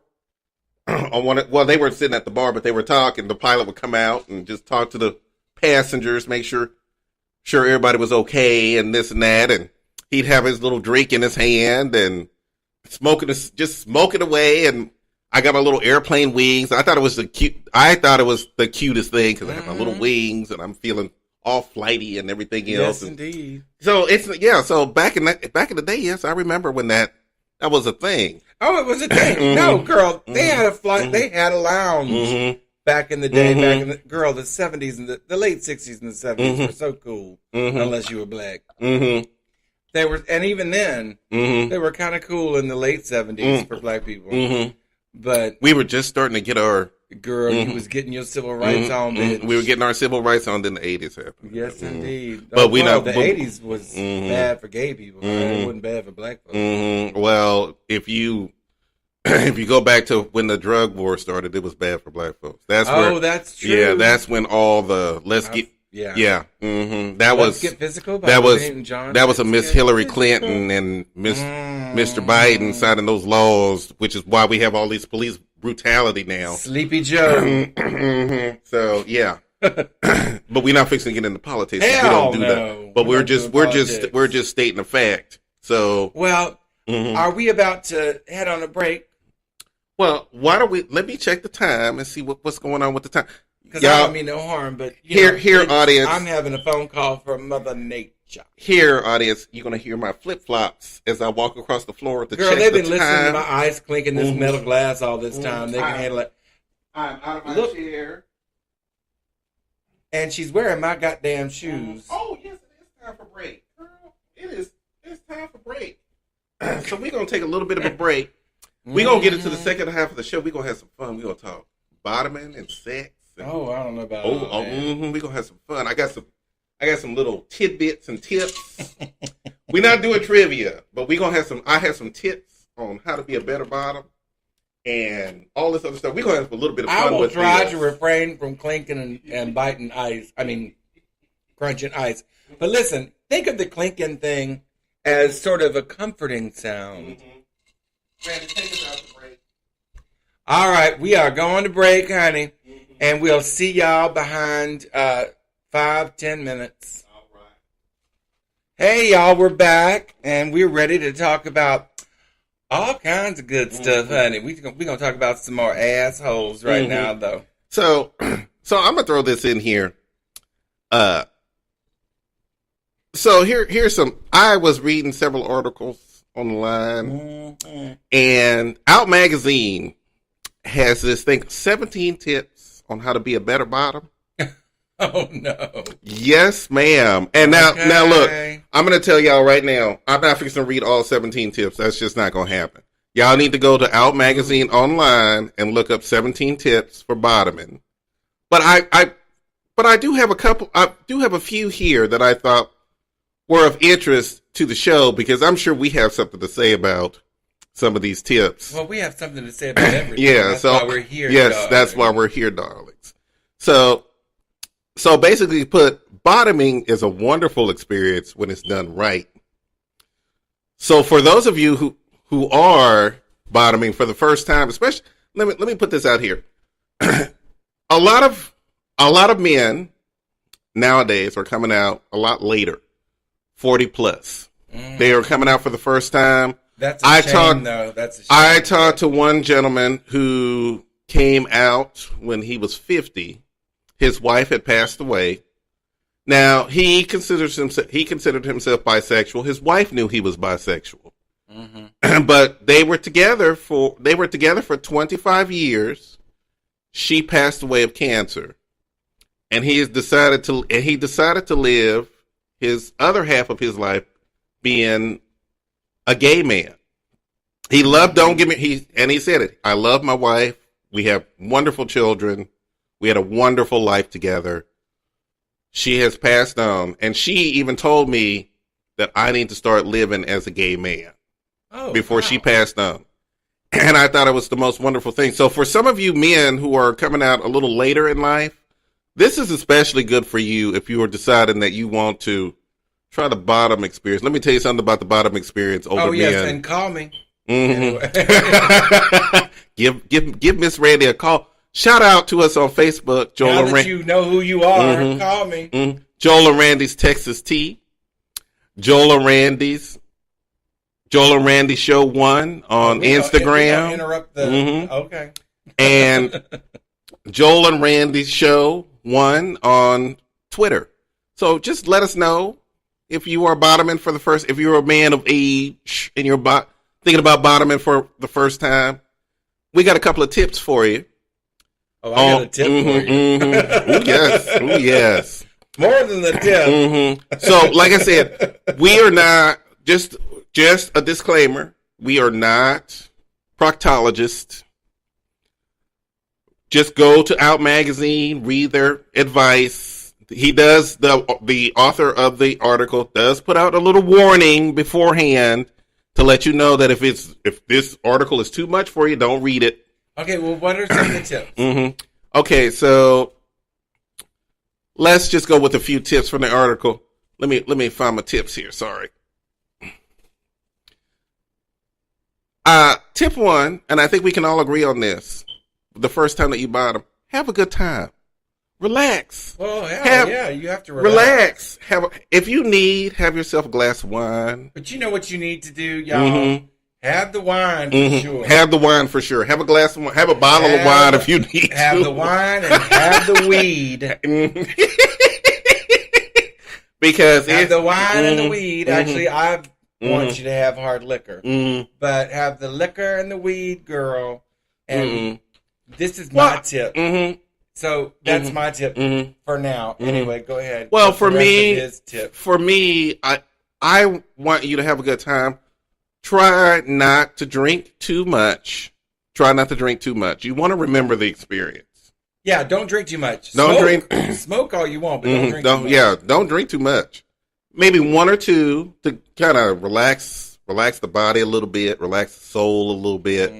They weren't sitting at the bar, but they were talking. The pilot would come out and just talk to the passengers, make sure everybody was okay and this and that. And he'd have his little drink in his hand and just smoking away. And I got my little airplane wings. I thought it was the cutest thing because I have my little wings and I'm feeling all flighty and everything else. Yes, indeed. So So back in the day, yes, I remember when that was a thing. Oh, it was a thing. No, girl, they had a flight. They had a lounge back in the day. Back in the the 70s and the late 60s and the 70s were so cool. Unless you were black. They were, and even then, they were kind of cool in the late 70s for black people. But we were just starting to get our girl. You was getting your civil rights on. Bitch. We were getting our civil rights on. Then the 80s happened. Yes, indeed. But the 80s was bad for gay people. It wasn't bad for black folks. Well, if you go back to when the drug war started, it was bad for black folks. That's true. Yeah, that's when all the That was get physical. That was a Miss Hillary Clinton and Mr. Biden signing those laws, which is why we have all these police brutality now. Sleepy Joe. So yeah, but we're not fixing to get into politics. Hell we don't do that. But we're just stating a fact. So are we about to head on a break? Well, why don't we? Let me check the time and see what's going on with the time. Because I don't mean no harm, but here, audience. I'm having a phone call from Mother Nature. Here, audience, you're gonna hear my flip flops as I walk across the floor to check the time. Girl, they've been listening to my eyes clinking this metal glass all this time. They can handle it. I'm out of my chair, and she's wearing my goddamn shoes. Oh yes, it is time for break, girl. It's time for break. So we're gonna take a little bit of a break. We're gonna get into the second half of the show. We're gonna have some fun. We're gonna talk bottoming and sex. I don't know about that. We're gonna have some fun. I got some little tidbits and tips. We're not doing trivia, but we're gonna have some. I have some tips on how to be a better bottom and all this other stuff. We're gonna have a little bit of fun. I will try to refrain from clinking and biting ice. I mean, crunching ice. But listen, think of the clinking thing as sort of a comforting sound. Randy, take us out to break. All right, we are going to break, honey. And we'll see y'all behind 5-10 minutes. All right. Hey, y'all, we're back, and we're ready to talk about all kinds of good stuff, honey. We're going to talk about some more assholes right now, though. So I'm going to throw this in here. So here's some. I was reading several articles online, and Out Magazine has this thing, 17 tips on how to be a better bottom. Oh no. Yes, ma'am. And now look, I'm going to tell y'all right now, I'm not fixing to read all 17 tips. That's just not going to happen. Y'all need to go to Out Magazine online and look up 17 tips for bottoming. But I do have a few here that I thought were of interest to the show because I'm sure we have something to say about some of these tips. Well, we have something to say about everything. That's why we're here. Yes, darling. That's why we're here, darlings. So basically put, bottoming is a wonderful experience when it's done right. So for those of you who are bottoming for the first time, especially, let me put this out here. A lot of men nowadays are coming out a lot later, 40 plus. They are coming out for the first time. That's a shame, though. That's a shame. I talked to one gentleman who came out when he was 50. His wife had passed away. Now, he considered himself bisexual. His wife knew he was bisexual. But they were together for 25 years. She passed away of cancer. And he decided to live his other half of his life being a gay man. He loved, and he said it, I love my wife. We have wonderful children. We had a wonderful life together. She has passed on, and she even told me that I need to start living as a gay man before she passed on. And I thought it was the most wonderful thing. So for some of you men who are coming out a little later in life, this is especially good for you if you are deciding that you want to try the bottom experience. Let me tell you something about the bottom experience over men. Oh, yes, and call me. Anyway. Give Miss Randy a call. Shout out to us on Facebook, Joel now and that Randy. You know who you are. Call me. Joel and Randy's Texas Tea. Joel and Randy Show 1 on Instagram. Interrupt the. Okay. And Joel and Randy Show 1 on Twitter. So just let us know if you are bottoming for the first. If you're a man of age and you're thinking about bottoming for the first time, we got a couple of tips for you. Oh, I got a tip for you. Oh, yes. Oh, yes. More than the tip. So, like I said, we are not, just a disclaimer, we are not proctologists. Just go to Out Magazine, read their advice. He does, the author of the article does put out a little warning beforehand to let you know that if this article is too much for you, don't read it. Okay, well, what are some of the tips? Okay, so let's just go with a few tips from the article. Let me find my tips here. Sorry. Tip 1, and I think we can all agree on this. The first time that you bottom, have a good time. Relax. Well, you have to relax. If you need, have yourself a glass of wine. But you know what you need to do, y'all? Have the wine for sure. Have the wine for sure. Have a glass of wine. Have a bottle of wine if you need have to. The wine and have the weed. Because have the wine and the weed. Actually, I want you to have hard liquor. But have the liquor and the weed, girl. And this is my tip. So that's my tip for now. Anyway, go ahead. Well, for me, I want you to have a good time. Try not to drink too much. You want to remember the experience. Yeah, don't drink too much. Smoke all you want, but don't drink too much. Yeah, don't drink too much. Maybe 1 or 2 to kind of relax the body a little bit, relax the soul a little bit.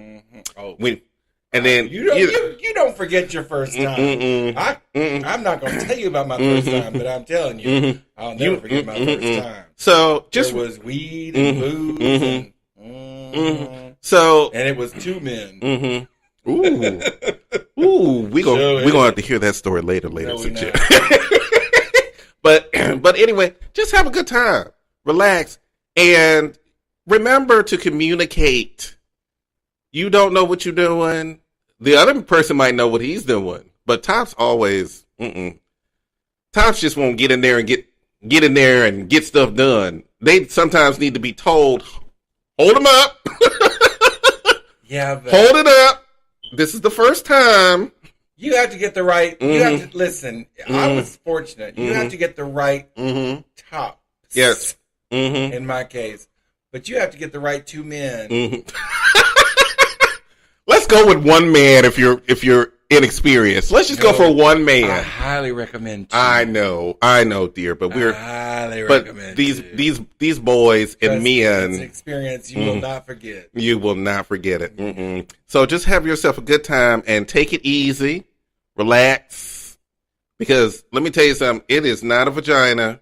And then you don't forget your first time. I'm not going to tell you about my first time, but I'm telling you, I'll never forget my first time. So there was weed and booze, and it was 2 men. Ooh, we're gonna have to hear that story later. No, but anyway, just have a good time, relax, and remember to communicate. You don't know what you're doing. The other person might know what he's doing, but Tops always, Tops just won't get in there and get stuff done. They sometimes need to be told, hold them up. Yeah, but hold it up. This is the first time. You have to get the right. You have to listen. I was fortunate. You have to get the right tops. Yes. In my case, but you have to get the right 2 men. Let's go with 1 man if you're inexperienced. Let's just go for 1 man. I highly recommend 2. I know, dear, but I highly recommend these boys and men. It's an experience you will not forget. You will not forget it. So just have yourself a good time and take it easy, relax, because let me tell you something. It is not a vagina.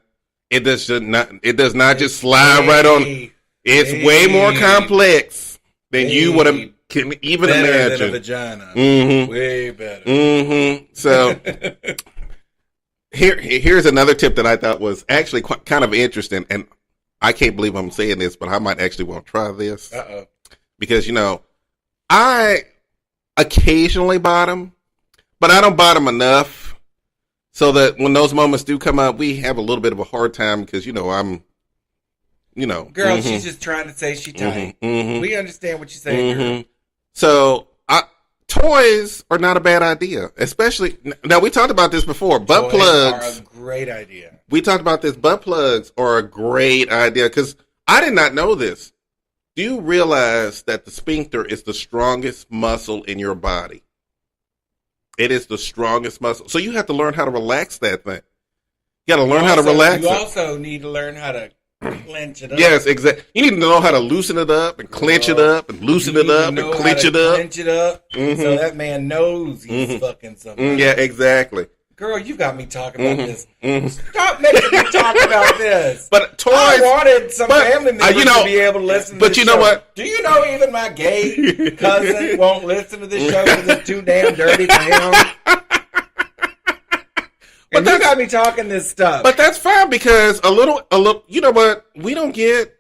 It does not just slide right on. It's way more complex than you would have. Can even imagine than a vagina. Way better. So Here's another tip that I thought was actually kind of interesting, and I can't believe I'm saying this, but I might actually want to try this. Because, I occasionally bottom, but I don't bottom enough so that when those moments do come up, we have a little bit of a hard time because, I'm, Girl, she's just trying to say she tight. We understand what you're saying, girl. So, toys are not a bad idea, especially now. We talked about this before. Butt plugs are a great idea. We talked about this. Butt plugs are a great idea because I did not know this. Do you realize that the sphincter is the strongest muscle in your body? It is the strongest muscle. So you have to learn how to relax that thing. You got to learn how to relax it. You also need to learn how to clench it up. Yes, exactly. You need to know how to loosen it up and clench it up and loosen it up and clench it up. Clench it up so that man knows he's fucking something. Yeah, exactly. Girl, you got me talking about this. Stop making me talk about this. But toys. I wanted some family members to be able to listen to this show. But you know what? Do you know even my gay cousin won't listen to this show because it's too damn dirty for him? And you got me talking this stuff. But that's fine because a little, you know what? We don't get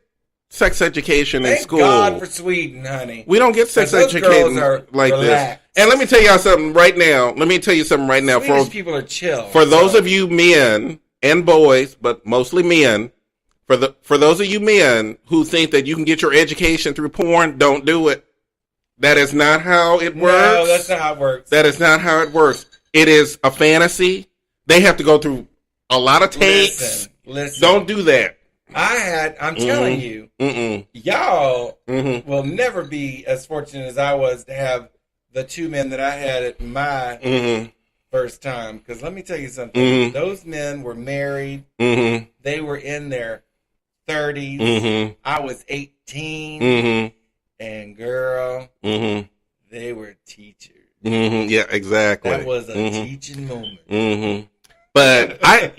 sex education in school. Thank God for Sweden, honey. We don't get sex education like this. And let me tell y'all something right now. Swedish people are chill. For those of you men and boys, but mostly men, for those of you men who think that you can get your education through porn, don't do it. That is not how it works. No, that's not how it works. That is not how it works. It is a fantasy. They have to go through a lot of takes. Listen. Don't do that. I'm telling you, y'all will never be as fortunate as I was to have the two men that I had at my first time. Because let me tell you something. Those men were married. They were in their 30s. I was 18. And girl, they were teachers. Yeah, exactly. That was a teaching moment. But I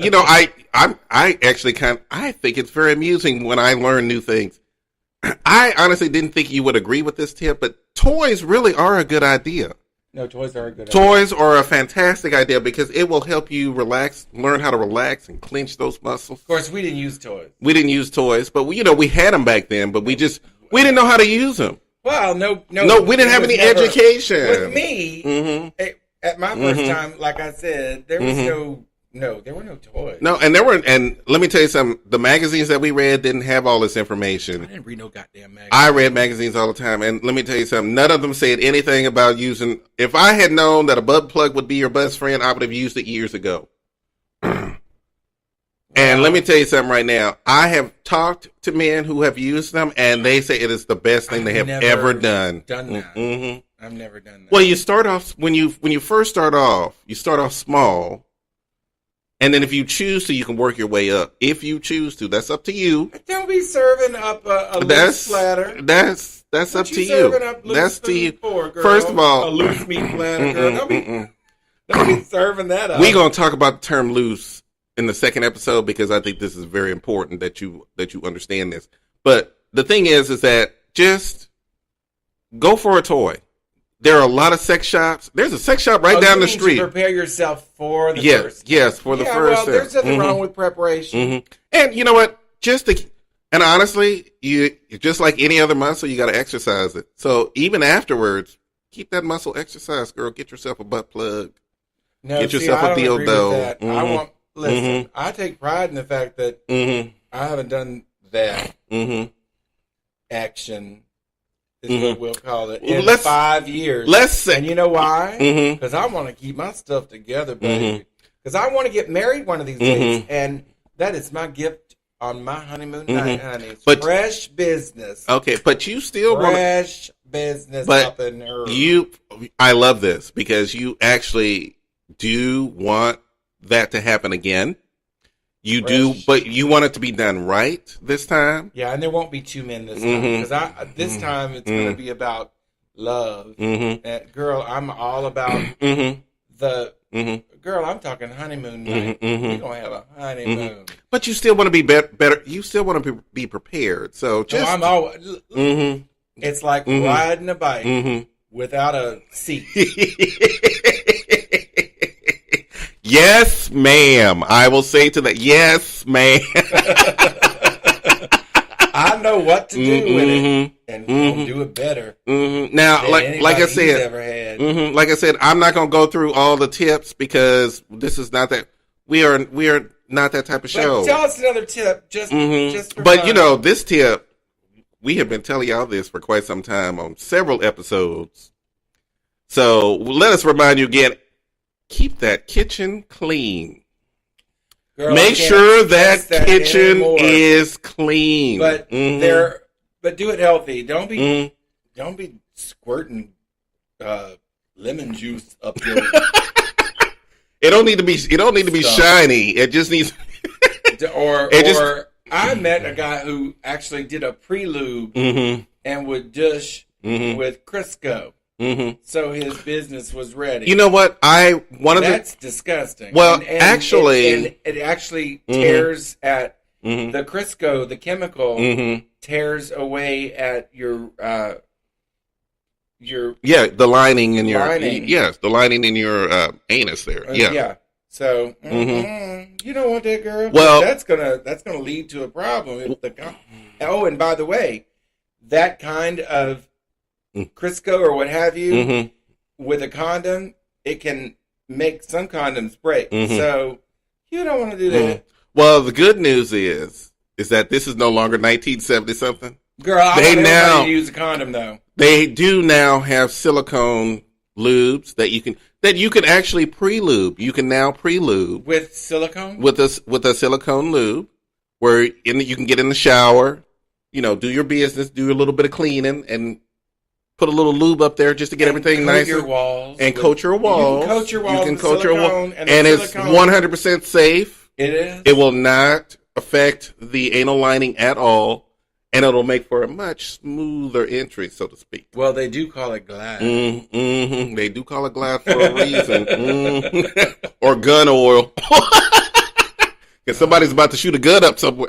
actually I think it's very amusing when I learn new things. I honestly didn't think you would agree with this tip, but toys really are a good idea. No, toys are a good idea. Toys are a fantastic idea because it will help you learn how to relax and clench those muscles. Of course, we didn't use toys. But we had them back then, but we didn't know how to use them. Well, no, we didn't have any education. With me, at my first time, like I said, there was there were no toys. No, and let me tell you something, the magazines that we read didn't have all this information. I didn't read no goddamn magazine. I read magazines all the time, and let me tell you something, none of them said anything about using, if I had known that a butt plug would be your best friend, I would have used it years ago. And let me tell you something right now. I have talked to men who have used them, and they say it is the best thing they have ever done. I've never done that. Well, you start off, when you first start off, you start off small, and then if you choose to, you can work your way up. If you choose to, that's up to you. Don't be serving up a loose platter. That's up to you. That's to you. First of all, a loose meat platter, girl. Don't be serving that up. We're gonna talk about the term loose in the second episode because I think this is very important that you understand this. But the thing is that just go for a toy. There are a lot of sex shops. There's a sex shop right down the street. To prepare yourself for the first. Yes, for the first. Well, there's nothing wrong with preparation. And you know what? And honestly, you just like any other muscle, you got to exercise it. So even afterwards, keep that muscle exercise, girl. Get yourself a butt plug. No, get yourself a dildo. Listen, I take pride in the fact that I haven't done that action. Is what we'll call it in 5 years. Let's say, and you know why? Because I want to keep my stuff together, baby. Because I want to get married one of these days, and that is my gift on my honeymoon night, honey. It's fresh business. Okay, but you still want fresh business up in her. I love this because you actually do want that to happen again. You do, but you want it to be done right this time. Yeah, and there won't be two men this time because this time it's going to be about love. And girl, I'm all about the girl. I'm talking honeymoon night. We're gonna have a honeymoon. But you still want to be better. You still want to be prepared. So just I'm always. It's like riding a bike without a seat. Yes, ma'am. I will say to that, yes, ma'am. I know what to do with it, and we'll do it better. Now, like I said, ever had. Like I said, I'm not going to go through all the tips because this is not that we are not that type of show. But tell us another tip, just for But fun. you know, this tip, we have been telling y'all this for quite some time on several episodes. So let us remind you again: keep that kitchen clean. Girl, Make sure that kitchen is clean. But but do it healthy. Don't be squirting lemon juice up your. It don't need to be shiny. It just needs. I met a guy who actually did a pre-lube and would dish with Crisco. So his business was ready. You know what? That's disgusting. Well, actually, it actually tears at the Crisco, the chemical tears away at your the lining in your the lining in your anus there. Yeah. So you don't want that, girl. Well, that's gonna lead to a problem. And by the way, that kind of Crisco or what have you with a condom, it can make some condoms break. So you don't want to do that. Well, the good news is that this is no longer 1970 something. Girl, I want everybody to use a condom though. They do now have silicone lubes that you can actually pre-lube. You can now pre-lube with silicone with a silicone lube where you can get in the shower, do your business, do a little bit of cleaning, and put a little lube up there just to get everything nice. Your walls and coat your walls. You can coat your walls. You can coat your walls, and it's 100% safe. It is. It will not affect the anal lining at all. And it'll make for a much smoother entry, so to speak. Well, they do call it glass. They do call it glass for a reason. Or gun oil. Because somebody's about to shoot a gun up somewhere.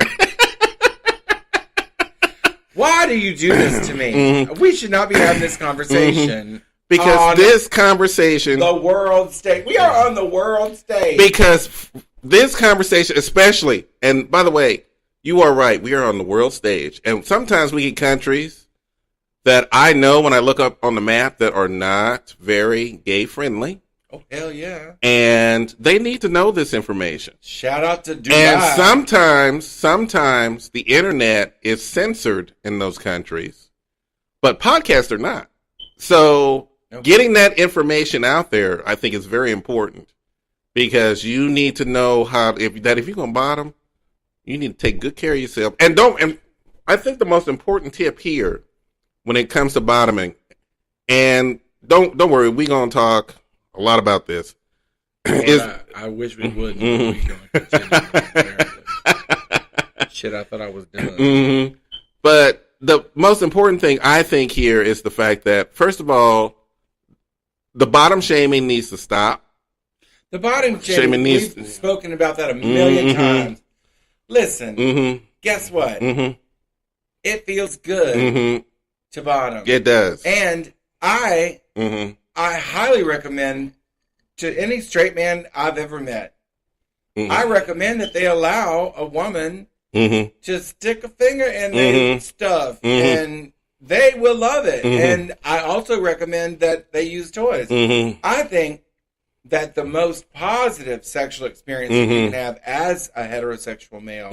Why do you do this to me? We should not be having this conversation. Because this conversation... The world stage. We are on the world stage. Because this conversation, especially... And by the way... You are right. We are on the world stage. And sometimes we get countries that I know when I look up on the map that are not very gay friendly. Oh, hell yeah. And they need to know this information. Shout out to Dubai. And sometimes the internet is censored in those countries, but podcasts are not. So getting that information out there, I think is very important because you need to know if you're going to bottom, you need to take good care of yourself. And I think the most important tip here when it comes to bottoming, and don't worry, we're going to talk a lot about this. I wish we wouldn't. Shit, I thought I was done. But the most important thing I think here is the fact that, first of all, the bottom shaming needs to stop. The bottom shaming we've spoken about that a million times. Listen, guess what? It feels good to bottom. It does. And I highly recommend to any straight man I've ever met, I recommend that they allow a woman to stick a finger in their stuff, and they will love it. And I also recommend that they use toys. I think that the most positive sexual experience you can have as a heterosexual male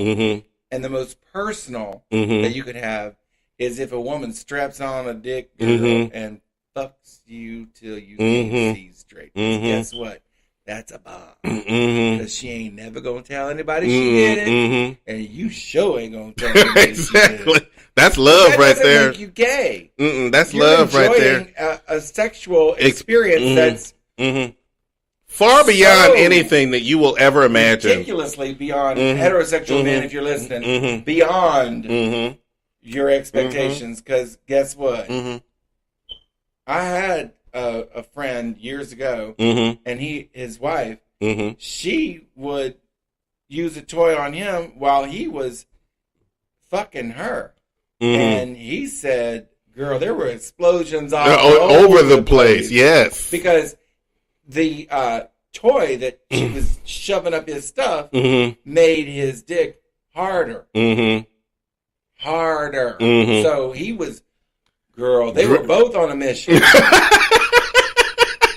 and the most personal that you could have is if a woman straps on a dick girl and fucks you till you can't see straight. Guess what? That's a bomb. Because she ain't never going to tell anybody she did it. And you sure ain't going to tell anybody exactly. she did it. That's love right there. That doesn't make you gay. That's love right there. A sexual experience that's far beyond anything that you will ever imagine. Ridiculously beyond heterosexual men, if you're listening, beyond your expectations. Because guess what? I had a friend years ago, and his wife, she would use a toy on him while he was fucking her. And he said, girl, there were explosions all over the place. Yes. Because the toy that she was shoving up his stuff made his dick harder. Harder. So he was, girl, they were both on a mission.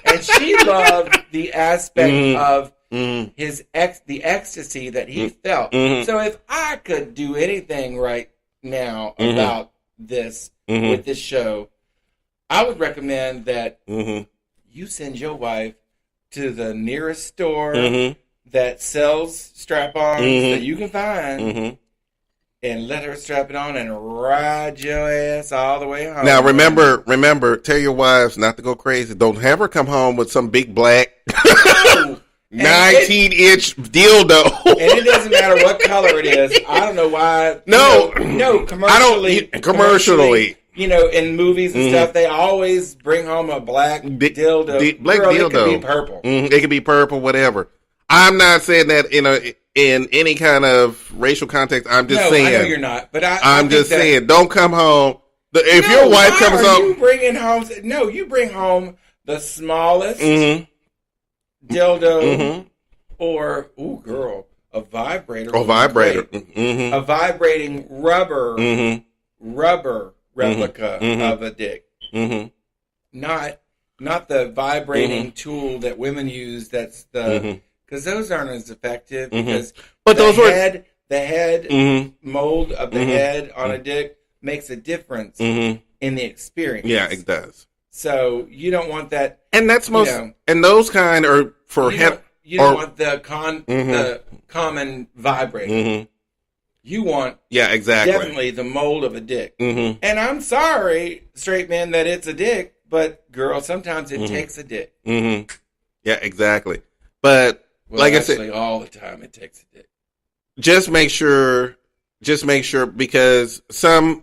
And she loved the aspect of the ecstasy that he felt. So if I could do anything right now about this with this show, I would recommend that you send your wife to the nearest store that sells strap-ons that you can find and let her strap it on and ride your ass all the way home. Now, remember, tell your wives not to go crazy. Don't have her come home with some big black 19-inch dildo. And it doesn't matter what color it is. I don't know why. No, commercially. You know, in movies and stuff, they always bring home a black dildo. Black dildo. It could be purple. It could be purple, whatever. I'm not saying that in any kind of racial context. I'm just saying. I know you're not, but I'm just saying. Don't come home. If your wife comes home, you bringing home? No, you bring home the smallest dildo, or a vibrator. A vibrator. A vibrating rubber replica of a dick. Not the vibrating tool that women use. That's the because those aren't as effective. Because the head mold of the head on a dick makes a difference in the experience. Yeah, it does. So you don't want that, and that's and those kind are for you don't want the common vibrator. You want definitely the mold of a dick. And I'm sorry, straight men, that it's a dick, but girl, sometimes it takes a dick. Yeah, exactly. But like I said, all the time it takes a dick. Just make sure because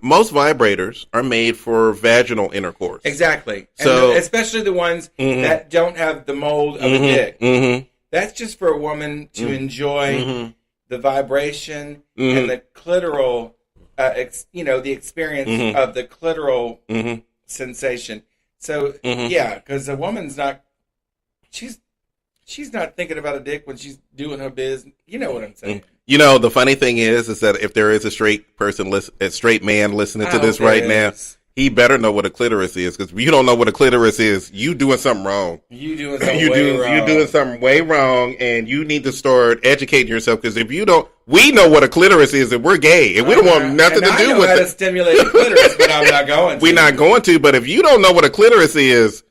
most vibrators are made for vaginal intercourse. Exactly. So especially the ones that don't have the mold of a dick. That's just for a woman to enjoy the vibration and the clitoral, the experience of the clitoral sensation. So because a woman's not, she's not thinking about a dick when she's doing her biz. You know what I'm saying? You know, the funny thing is that if there is a straight man listening to this right now, he better know what a clitoris is. Because if you don't know what a clitoris is, you doing something wrong. You doing something wrong. You're doing something way wrong, and you need to start educating yourself. Because if you don't, we know what a clitoris is, and we're gay, and we don't want nothing to do with it. I know how to stimulate a clitoris, but I'm not going to. We're not going to. But if you don't know what a clitoris is,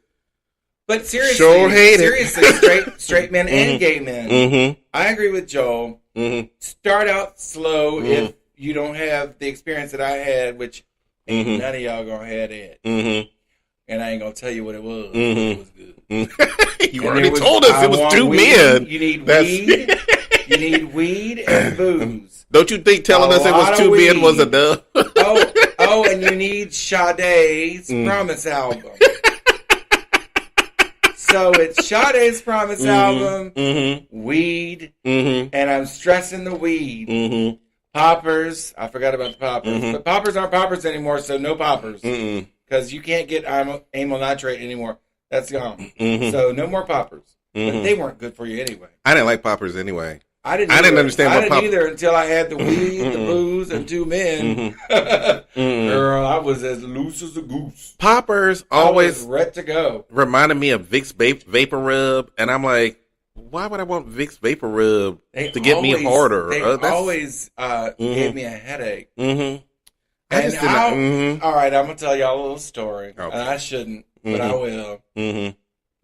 but seriously, straight men and gay men. I agree with Joel. Start out slow if you don't have the experience that I had, which ain't none of y'all gonna have it. And I ain't gonna tell you what it was. It was good. You already told us it was two men. You need weed. You need weed and booze. Don't you think telling us it was two men was enough? And you need Sade's Promise album. So it's Sade's Promise album, weed, and I'm stressing the weed. Poppers, I forgot about the poppers. But poppers aren't poppers anymore, so no poppers. Because you can't get amyl nitrate anymore. That's gone. So no more poppers. But they weren't good for you anyway. I didn't like poppers anyway. I didn't understand what poppers. I didn't either until I had the weed, the booze, and two men. Girl, I was as loose as a goose. Poppers always ready to go. Reminded me of Vicks Vapor Rub, and I'm like, why would I want Vicks Vapor Rub to get me harder? They always gave me a headache. All right, I'm going to tell y'all a little story. Okay. And I shouldn't, but I will.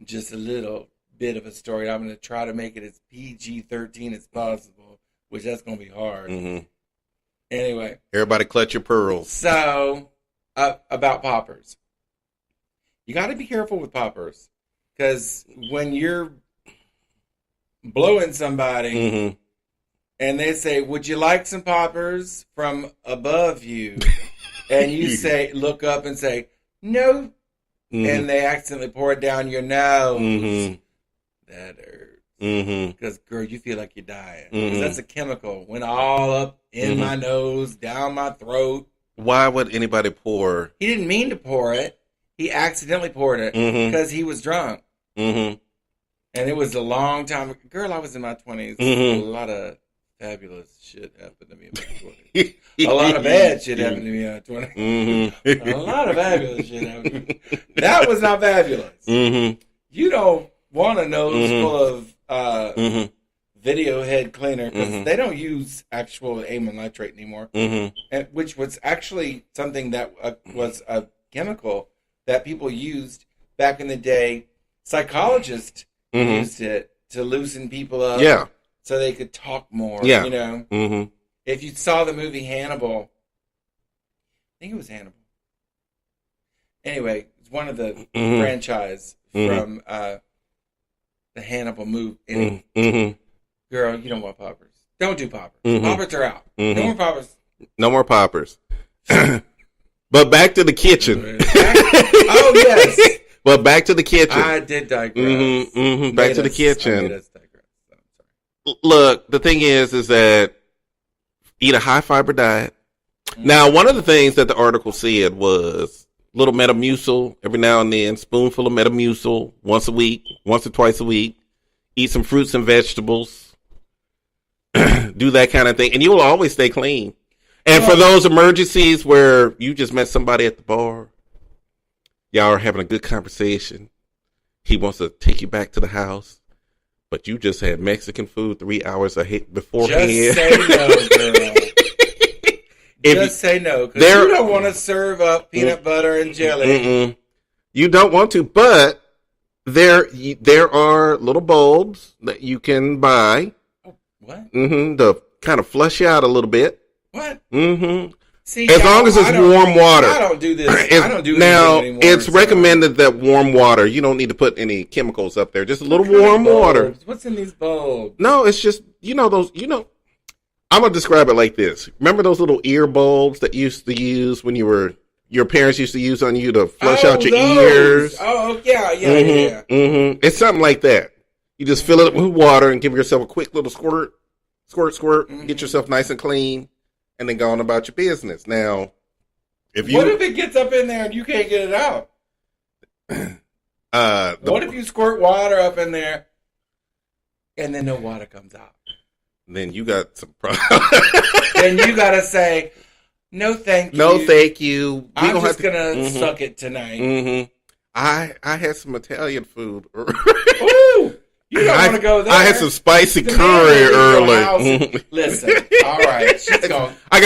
Just a little bit of a story. I'm going to try to make it as PG-13 as possible, which that's going to be hard. Anyway. Everybody clutch your pearls. So, about poppers. You got to be careful with poppers. Because when you're blowing somebody and they say, would you like some poppers from above you? And you look up and say, no. And they accidentally pour it down your nose. That hurts. Because, girl, you feel like you're dying. Because that's a chemical. Went all up in my nose, down my throat. Why would anybody pour? He didn't mean to pour it. He accidentally poured it because he was drunk. And it was a long time. Girl, I was in my 20s. A lot of fabulous shit happened to me in my 20s. A lot of bad shit happened to me in my 20s. A lot of fabulous shit happened to me. That was not fabulous. You don't want a nose full of video head cleaner because they don't use actual amyl nitrate anymore, which was actually something that was a chemical that people used back in the day. Psychologists used it to loosen people up so they could talk more. You know, if you saw the movie Hannibal, I think it was Hannibal. Anyway, it's one of the franchise from the Hannibal movie. Girl, you don't want poppers. Don't do poppers. Poppers are out. No more poppers. No more poppers. But back to the kitchen. Oh, yes. But back to the kitchen. I did digress. Back to the kitchen. Look, the thing is that eat a high fiber diet. Now, one of the things that the article said was little Metamucil every now and then, spoonful of Metamucil once a week, once or twice a week. Eat some fruits and vegetables. Do that kind of thing, and you will always stay clean. And for those emergencies where you just met somebody at the bar, y'all are having a good conversation, he wants to take you back to the house, but you just had Mexican food 3 hours beforehand. Just say no, girl. Just say no, because you don't want to serve up peanut butter and jelly. You don't want to, but there are little bulbs that you can buy. What? To kind of flush you out a little bit. What? See, as long as it's warm water. I don't do this. I don't do now, anymore, it's recommended that warm water, you don't need to put any chemicals up there. Just a little warm water. What's in these bulbs? No, it's just, I'm going to describe it like this. Remember those little ear bulbs that you used to use when your parents used to use on you to flush out your ears? Oh, yeah. It's something like that. You just fill it up with water and give yourself a quick little squirt, get yourself nice and clean, and then go on about your business. Now, what if it gets up in there and you can't get it out? What if you squirt water up in there and then no water comes out? Then you got some problems. Then you got to say, no thank you. No thank you. I'm just going to suck it tonight. I had some Italian food. Ooh! You don't want to go there. I had some spicy curry earlier. Listen, all right. I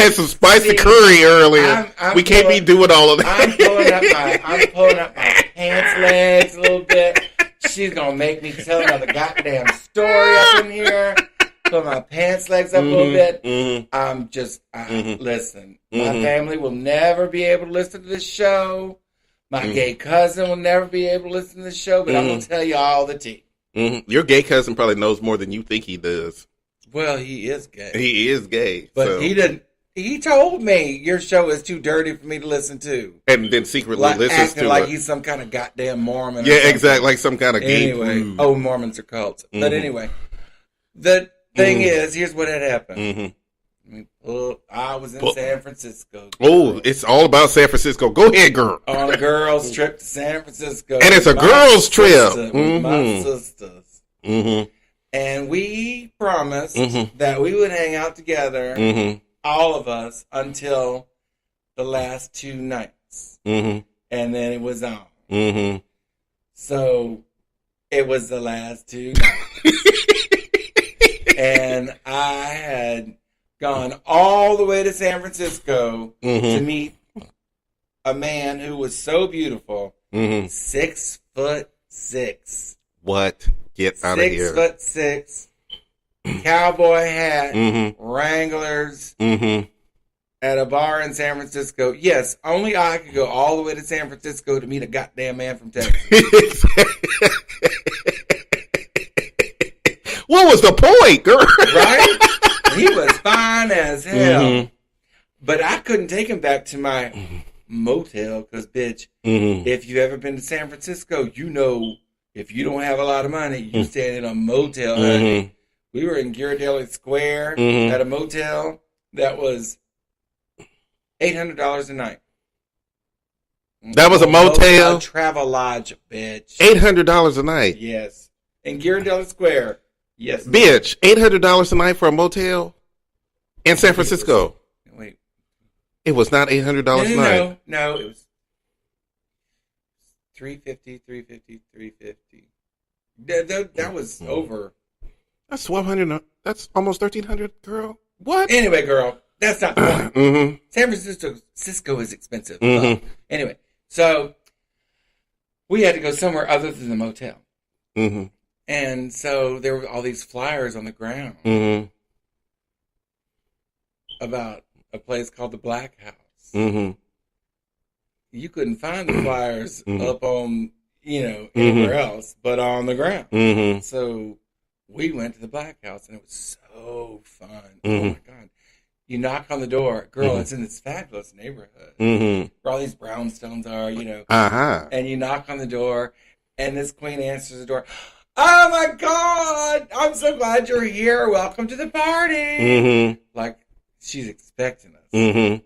had some spicy curry earlier. We can't be doing all of that. I'm pulling up my pants legs a little bit. She's gonna make me tell another goddamn story up in here. Put my pants legs up a little bit. I'm just listen. My family will never be able to listen to this show. My gay cousin will never be able to listen to this show. But I'm gonna tell you all the tea. Your gay cousin probably knows more than you think he does. Well, he is gay. He is gay. But he didn't. He told me your show is too dirty for me to listen to. And then secretly listens to it. Like he's some kind of goddamn Mormon. Yeah, exactly. Like some kind of gay Anyway, Mormons are cults. But anyway, the thing is, here's what had happened. I was in San Francisco. Oh, it's all about San Francisco. Go ahead, girl. On a girl's trip to San Francisco. And it's a girl's trip. With my sisters. And we promised that we would hang out together, all of us, until the last 2 nights. And then it was on. So it was the last 2 nights. And I had gone all the way to San Francisco to meet a man who was so beautiful. 6'6". What? Get out of here. 6'6", cowboy hat, Wranglers, at a bar in San Francisco. Yes, only I could go all the way to San Francisco to meet a goddamn man from Texas. What was the point, girl? Right? He was fine as hell. But I couldn't take him back to my motel because, bitch, if you've ever been to San Francisco, you know if you don't have a lot of money, you stay in a motel, honey. We were in Ghirardelli Square at a motel that was $800 a night. That was a motel? A travel lodge, bitch. $800 a night? Yes. in Ghirardelli Square. Yes. Bitch, $800 a night for a motel in San Francisco. Wait. It was not $800 a night. No, it was $350. That was over. That's $1,200. That's almost $1,300, girl. What? Anyway, girl, that's not the point. Mm-hmm. San Francisco is expensive. Mm-hmm. Anyway, so we had to go somewhere other than the motel. Mm-hmm. And so there were all these flyers on the ground Mm-hmm. about a place called the Black House. Mm-hmm. You couldn't find the flyers up on, Mm-hmm. anywhere else but on the ground. Mm-hmm. So we went to the Black House, and it was so fun. Mm-hmm. Oh, my God. You knock on the door. Girl, it's in this fabulous neighborhood Mm-hmm. where all these brownstones are, Uh-huh. And you knock on the door, and this queen answers the door. Oh, my God. I'm so glad you're here. Welcome to the party. Mm-hmm. Like, she's expecting us. Mm-hmm.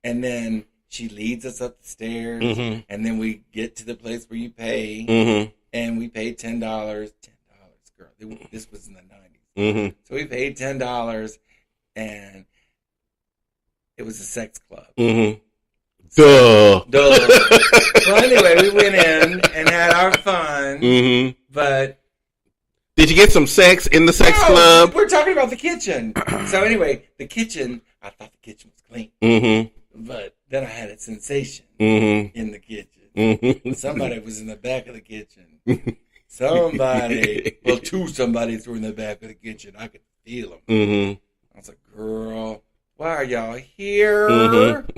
And then she leads us up the stairs, Mm-hmm. and then we get to the place where you pay, Mm-hmm. and we paid $10. $10, girl. This was in the 90s. Mm-hmm. So we paid $10, and it was a sex club. Mm-hmm. Duh. Well, anyway, we went in and had our fun, Mm-hmm. but... Did you get some sex in the sex club? We're talking about the kitchen. So anyway, the kitchen, I thought the kitchen was clean. Mm-hmm. But then I had a sensation Mm-hmm. in the kitchen. Mm-hmm. Somebody was in the back of the kitchen. Two somebodies were in the back of the kitchen. I could feel them. Mm-hmm. I was like, girl, why are y'all here? Mm-hmm.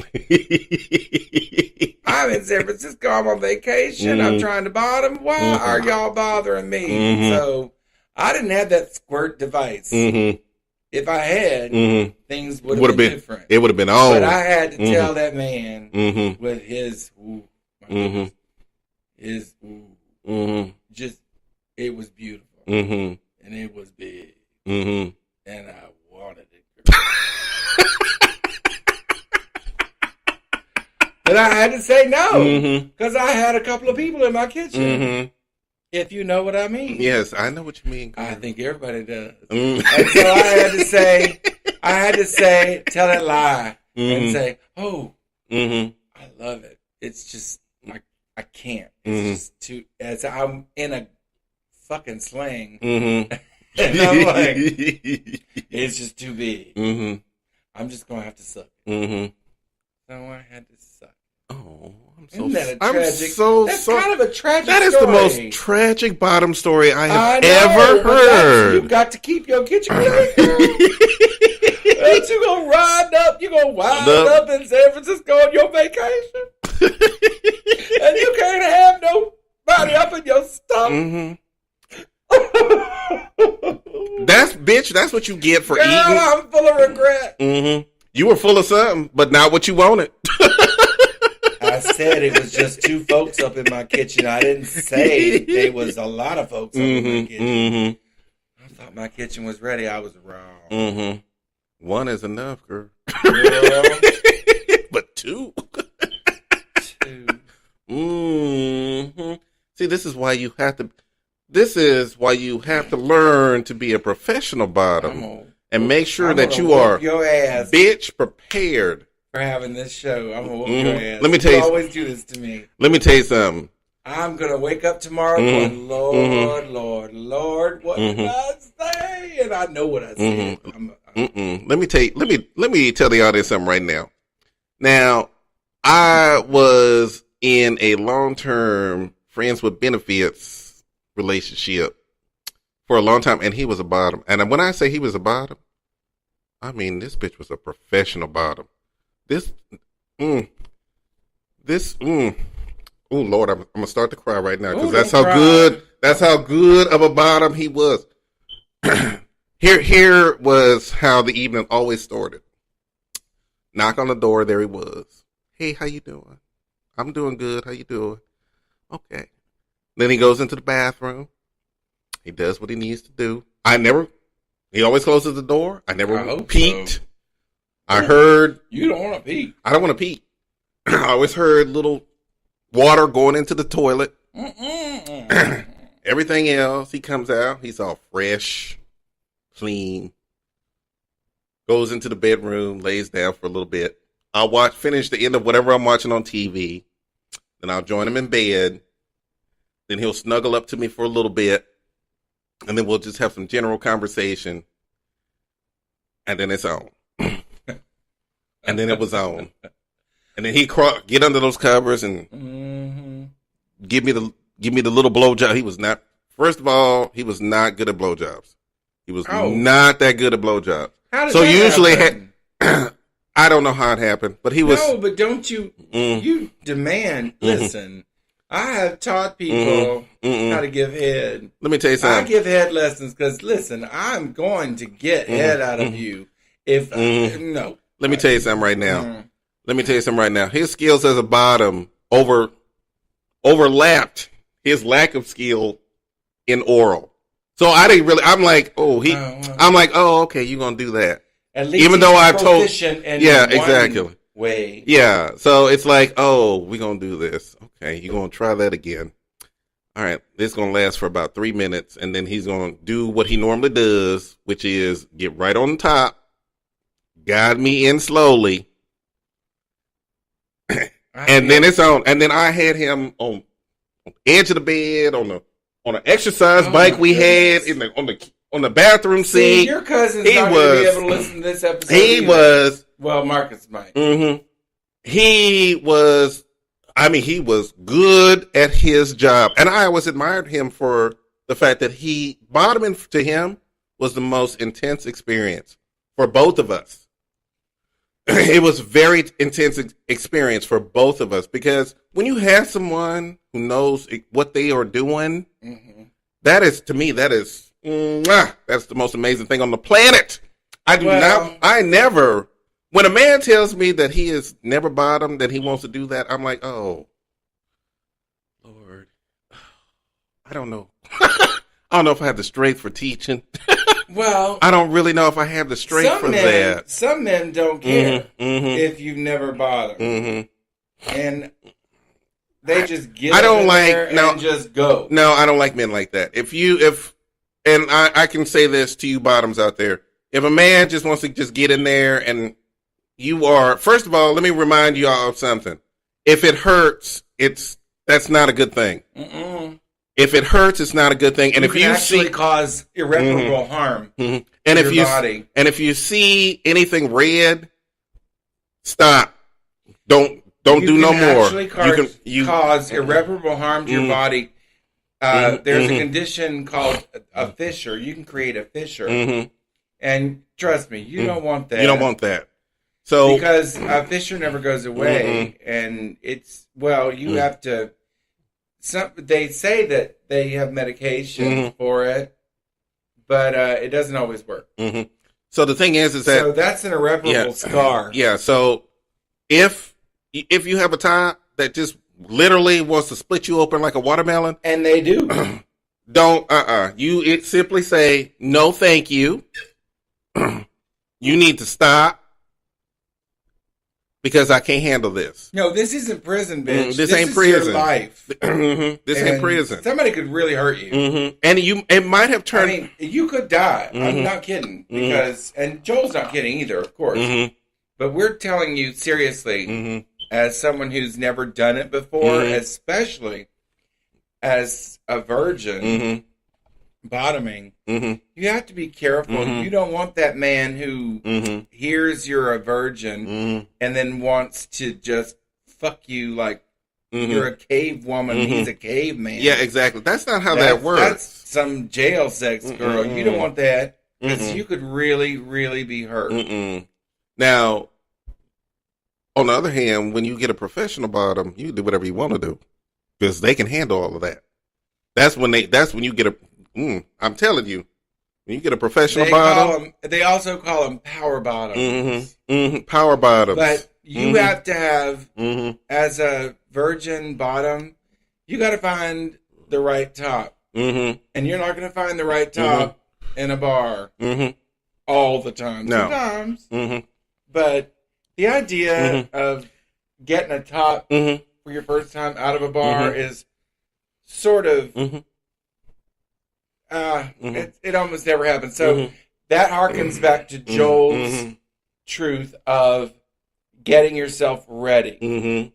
I'm in San Francisco. I'm on vacation. I'm trying to bottom. Why are y'all bothering me? Mm-hmm. So I didn't have that squirt device. Mm-hmm. If I had, Mm-hmm. things would have been different. It would have been on. But I had to tell that man Mm-hmm. with his, ooh, my Mm-hmm. goodness, his, ooh, Mm-hmm. just, it was beautiful. Mm-hmm. And it was big. Mm-hmm. And I wanted it. But I had to say no. Because I had a couple of people in my kitchen. Mm-hmm. If you know what I mean. Yes, I know what you mean. I think everybody does. Mm. And so I had to say, tell it lie. And say, oh, Mm-hmm. I love it. It's just, I can't. It's just too, as I'm in a fucking sling. Mm-hmm. And I'm like, it's just too big. Mm-hmm. I'm just going to have to suck it. Mm-hmm. So I had to suck. Oh, I'm so Isn't that a I'm tragic? so That's sorry. kind of a tragic That is story. the most tragic bottom story I have know, ever but heard. You got to keep your kitchen clean, girl. Else you gonna wind up in San Francisco on your vacation, and you can't have nobody up in your stuff. Mm-hmm. That's what you get for Girl, eating. I'm full of regret. Mm-hmm. You were full of something, but not what you wanted. I said it was just two folks up in my kitchen. I didn't say there was a lot of folks up in my kitchen. Mm-hmm. I thought my kitchen was ready. I was wrong. Mm-hmm. One is enough, girl. Girl. But two. Two. Mm-hmm. See, this is why you have to learn to be a professional bottom and make sure that you are your ass bitch prepared. for having this show. I'm gonna whoop your ass. Let me tell you, always do this to me. Let me tell you something. I'm gonna wake up tomorrow going, Lord, Lord, what did I say? And I know what I said. Let me tell the audience something right now. Now, I was in a long-term friends with benefits relationship for a long time, and he was a bottom. And when I say he was a bottom, I mean this bitch was a professional bottom. Oh Lord, I'm gonna start to cry right now because that's how good of a bottom he was. Here was how the evening always started. Knock on the door, there he was. Hey, how you doing? I'm doing good. How you doing? Okay. Then he goes into the bathroom. He does what he needs to do. He always closes the door. I never peeked. So. I heard. You don't want to peek. I don't want to peek. I always heard little water going into the toilet. And Everything else, he comes out, he's all fresh, clean, goes into the bedroom, lays down for a little bit. I'll finish the end of whatever I'm watching on TV. Then I'll join him in bed. Then he'll snuggle up to me for a little bit. And then we'll just have some general conversation. And then it's on. And then it was on. And then he'd get under those covers and give me the little blowjob. He was not, first of all, he was not good at blowjobs. He was not that good at blowjobs. How did so that usually, happen? I don't know how it happened, but he was. No, but don't you? You demand. Listen, I have taught people how to give head. Let me tell you something. I give head lessons because listen, I'm going to get head out of you. If no, let me tell you something right now. Let me tell you something right now. His skills as a bottom overlapped his lack of skill in oral. So I didn't really. I'm like, I'm like, okay, you're gonna do that. At least even though I've told, exactly. Way. Yeah, so it's like, we're gonna do this. Okay, you're gonna try that again. All right, this is gonna last for about 3 minutes, and then he's gonna do what he normally does, which is get right on top, guide me in slowly, and then it's on. And then I had him on the edge of the bed on an exercise bike we had on the bathroom seat. Your cousin's not going to be able to listen to this episode. He was. Well, Marcus might. He was good at his job. And I always admired him for the fact that bottoming to him was the most intense experience for both of us. It was very intense experience for both of us because when you have someone who knows what they are doing, that is, to me, that's the most amazing thing on the planet. I never, when a man tells me that he has never bottomed, that he wants to do that, I'm like, oh, Lord, I don't know. I don't know if I have the strength for teaching. Well, I don't really know if I have the strength for that. Some men don't care if you've never bottomed. And they just get and just go. No, I don't like men like that. And I can say this to you bottoms out there. If a man just wants to just get in there and you are, first of all, let me remind you all of something. If it hurts, that's not a good thing. If it hurts, it's not a good thing. And if you actually cause irreparable harm and if your body. And if you see anything red, stop. Don't do no more. You can cause irreparable harm to your body. There's a condition called a fissure. You can create a fissure. And trust me, you don't want that. You don't want that. So because a fissure never goes away, and you have to. They say that they have medication for it, but it doesn't always work. So the thing is that so that's an irreparable scar. Yeah. So if you have a top that just literally wants to split you open like a watermelon, and they do, don't you simply say no, thank you. You need to stop. Because I can't handle this. No, this isn't prison, bitch. This ain't prison. Your life. This ain't prison. Somebody could really hurt you. And it might have turned. I mean, you could die. I'm not kidding. Because, and Joel's not kidding either, of course. But we're telling you seriously, as someone who's never done it before, especially as a virgin, bottoming, you have to be careful. You don't want that man who hears you're a virgin and then wants to just fuck you like you're a cave woman. He's a caveman. Yeah, exactly. That's not how that works. That's some jail sex girl. You don't want that because you could really, really be hurt. Now, on the other hand, when you get a professional bottom, you do whatever you want to do because they can handle all of that. That's when you get a. I'm telling you, when you get a professional bottom, they also call them power bottoms. Power bottoms. But you have to have, as a virgin bottom, you got to find the right top, and you're not going to find the right top in a bar all the time. No. Sometimes, but the idea of getting a top for your first time out of a bar is sort of. It almost never happens. So that harkens back to Joel's truth of getting yourself ready.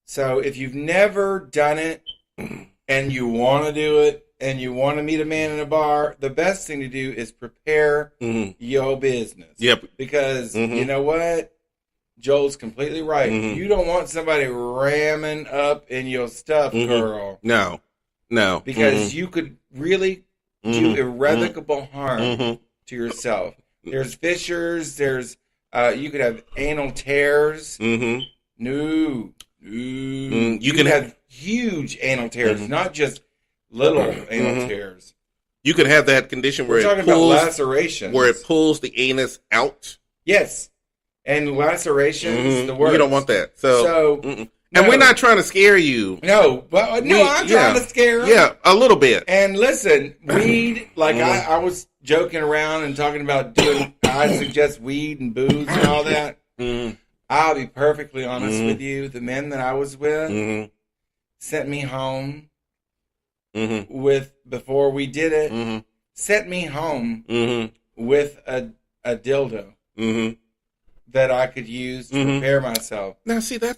So if you've never done it and you want to do it and you want to meet a man in a bar, the best thing to do is prepare your business. Yep. Because you know what? Joel's completely right. You don't want somebody ramming up in your stuff, girl. No. Because you could really do irrevocable harm to yourself. There's fissures. There's you could have anal tears. No. You can have huge anal tears, not just little anal tears. You could have that condition where We're talking about lacerations. Where it pulls the anus out. Yes. And lacerations, the worst. You don't want that. So no. And we're not trying to scare you. No, but I'm trying to scare them. Yeah, a little bit. And listen, weed, like I was joking around and talking about doing, I suggest weed and booze and all that. I'll be perfectly honest with you. The men that I was with sent me home with, before we did it, sent me home with a dildo that I could use to prepare myself. Now, see, were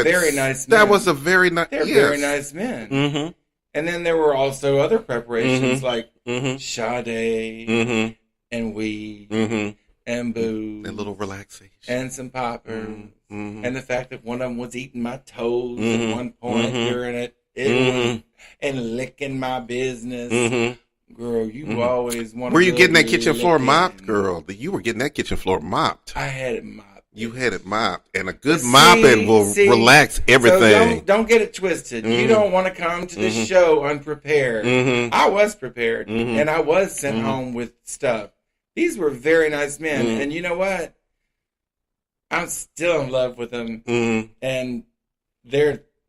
very nice men. That was a very nice... They're very nice men. And then there were also other preparations like Sade and weed and booze. A little relaxation. And some poppers. And the fact that one of them was eating my toes at one point during it. And licking my business. Girl, you always want to... Were you getting that kitchen floor mopped, girl? You were getting that kitchen floor mopped. I had it mopped. You had it mopped. And a good mopping will relax everything. So don't get it twisted. You don't want to come to the show unprepared. I was prepared. And I was sent home with stuff. These were very nice men. And you know what? I'm still in love with them. And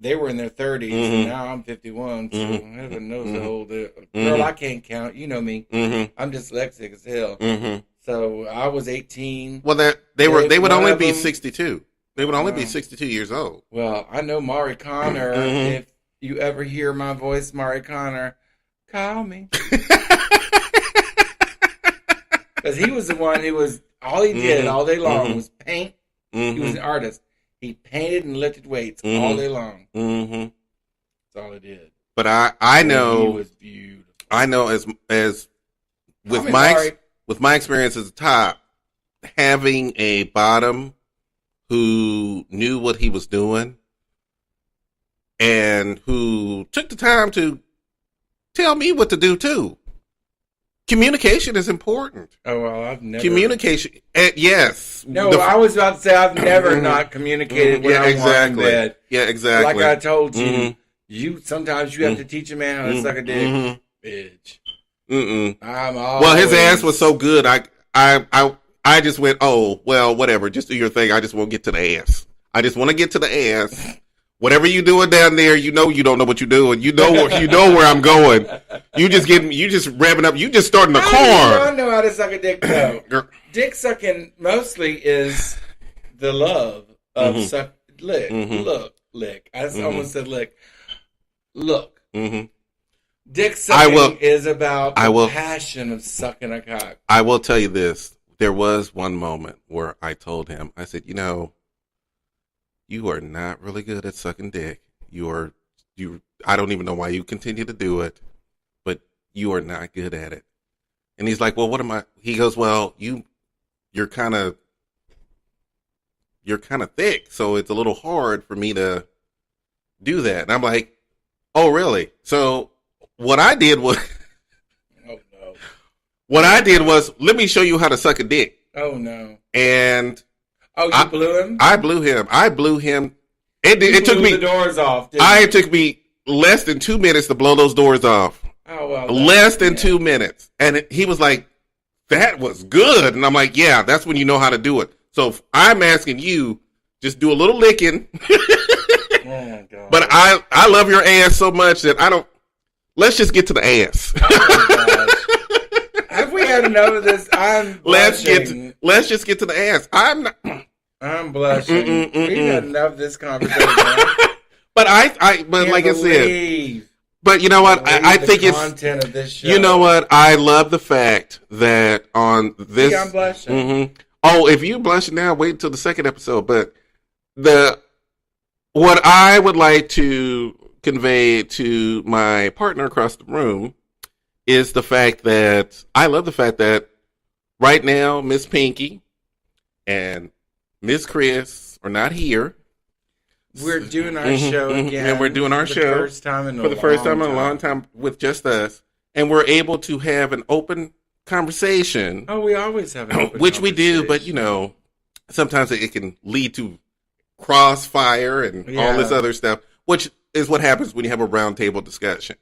they were in their 30s, and now I'm 51, so heaven knows how old they are. Girl, I can't count. You know me. I'm dyslexic as hell. So I was 18. Well, they would only be 62. They would only be 62 years old. Well, I know Maury Connor. If you ever hear my voice, Maury Connor, call me. Because he was the one who was, all he did all day long was paint. He was an artist. He painted and lifted weights all day long. That's all he did. But I know, he was beautiful. I know as with my experience as a top, having a bottom who knew what he was doing and who took the time to tell me what to do too. Communication is important. Oh, well, I've never... Communication, yes. No, I was about to say I've never not communicated when I'm in bed. Yeah, exactly. Like I told you, sometimes you have to teach a man how to suck a dick. Bitch. I'm always... Well, his ass was so good, I just went, oh, well, whatever. Just do your thing. I just won't get to the ass. I just want to get to the ass. Whatever you doing down there, you know you don't know what you're doing. You know where I'm going. You just revving up. You just starting a car. I know how to suck a dick though. Dick sucking mostly is the love of suck, lick, look, lick. I almost said lick. Look. Dick sucking is about the passion of sucking a cock. I will tell you this. There was one moment where I told him, I said, you are not really good at sucking dick. I don't even know why you continue to do it, but you are not good at it. And he's like, well, what am I? He goes, well, you're kind of thick, so it's a little hard for me to do that. And I'm like, oh, really? So what I did was, let me show you how to suck a dick. Oh no. And oh, you blew him? I blew him. It took me the doors off. It took me less than 2 minutes to blow those doors off. Oh well. Less than 2 minutes, and he was like, "That was good," and I'm like, "Yeah, that's when you know how to do it." So I'm asking you, just do a little licking. Oh my God. But I love your ass so much that I don't. Let's just get to the ass. Oh have we had enough of this? I'm blushing. Let's just get to the ass. I'm blushing. We've had enough of this conversation. But like I said, But you know what? I think it's content of this show. You know what? I love the fact that on this. See, I'm blushing. Mm-hmm. Oh, if you blushing now, wait until the second episode. But what I would like to convey to my partner across the room is the fact that I love the fact that right now Miss Pinky and Miss Chris are not here. We're doing our show again. And we're doing our show for the first time in a long time with just us. And we're able to have an open conversation. Oh, we always have an open which we do, but sometimes it can lead to crossfire and all this other stuff, which is what happens when you have a round table discussion.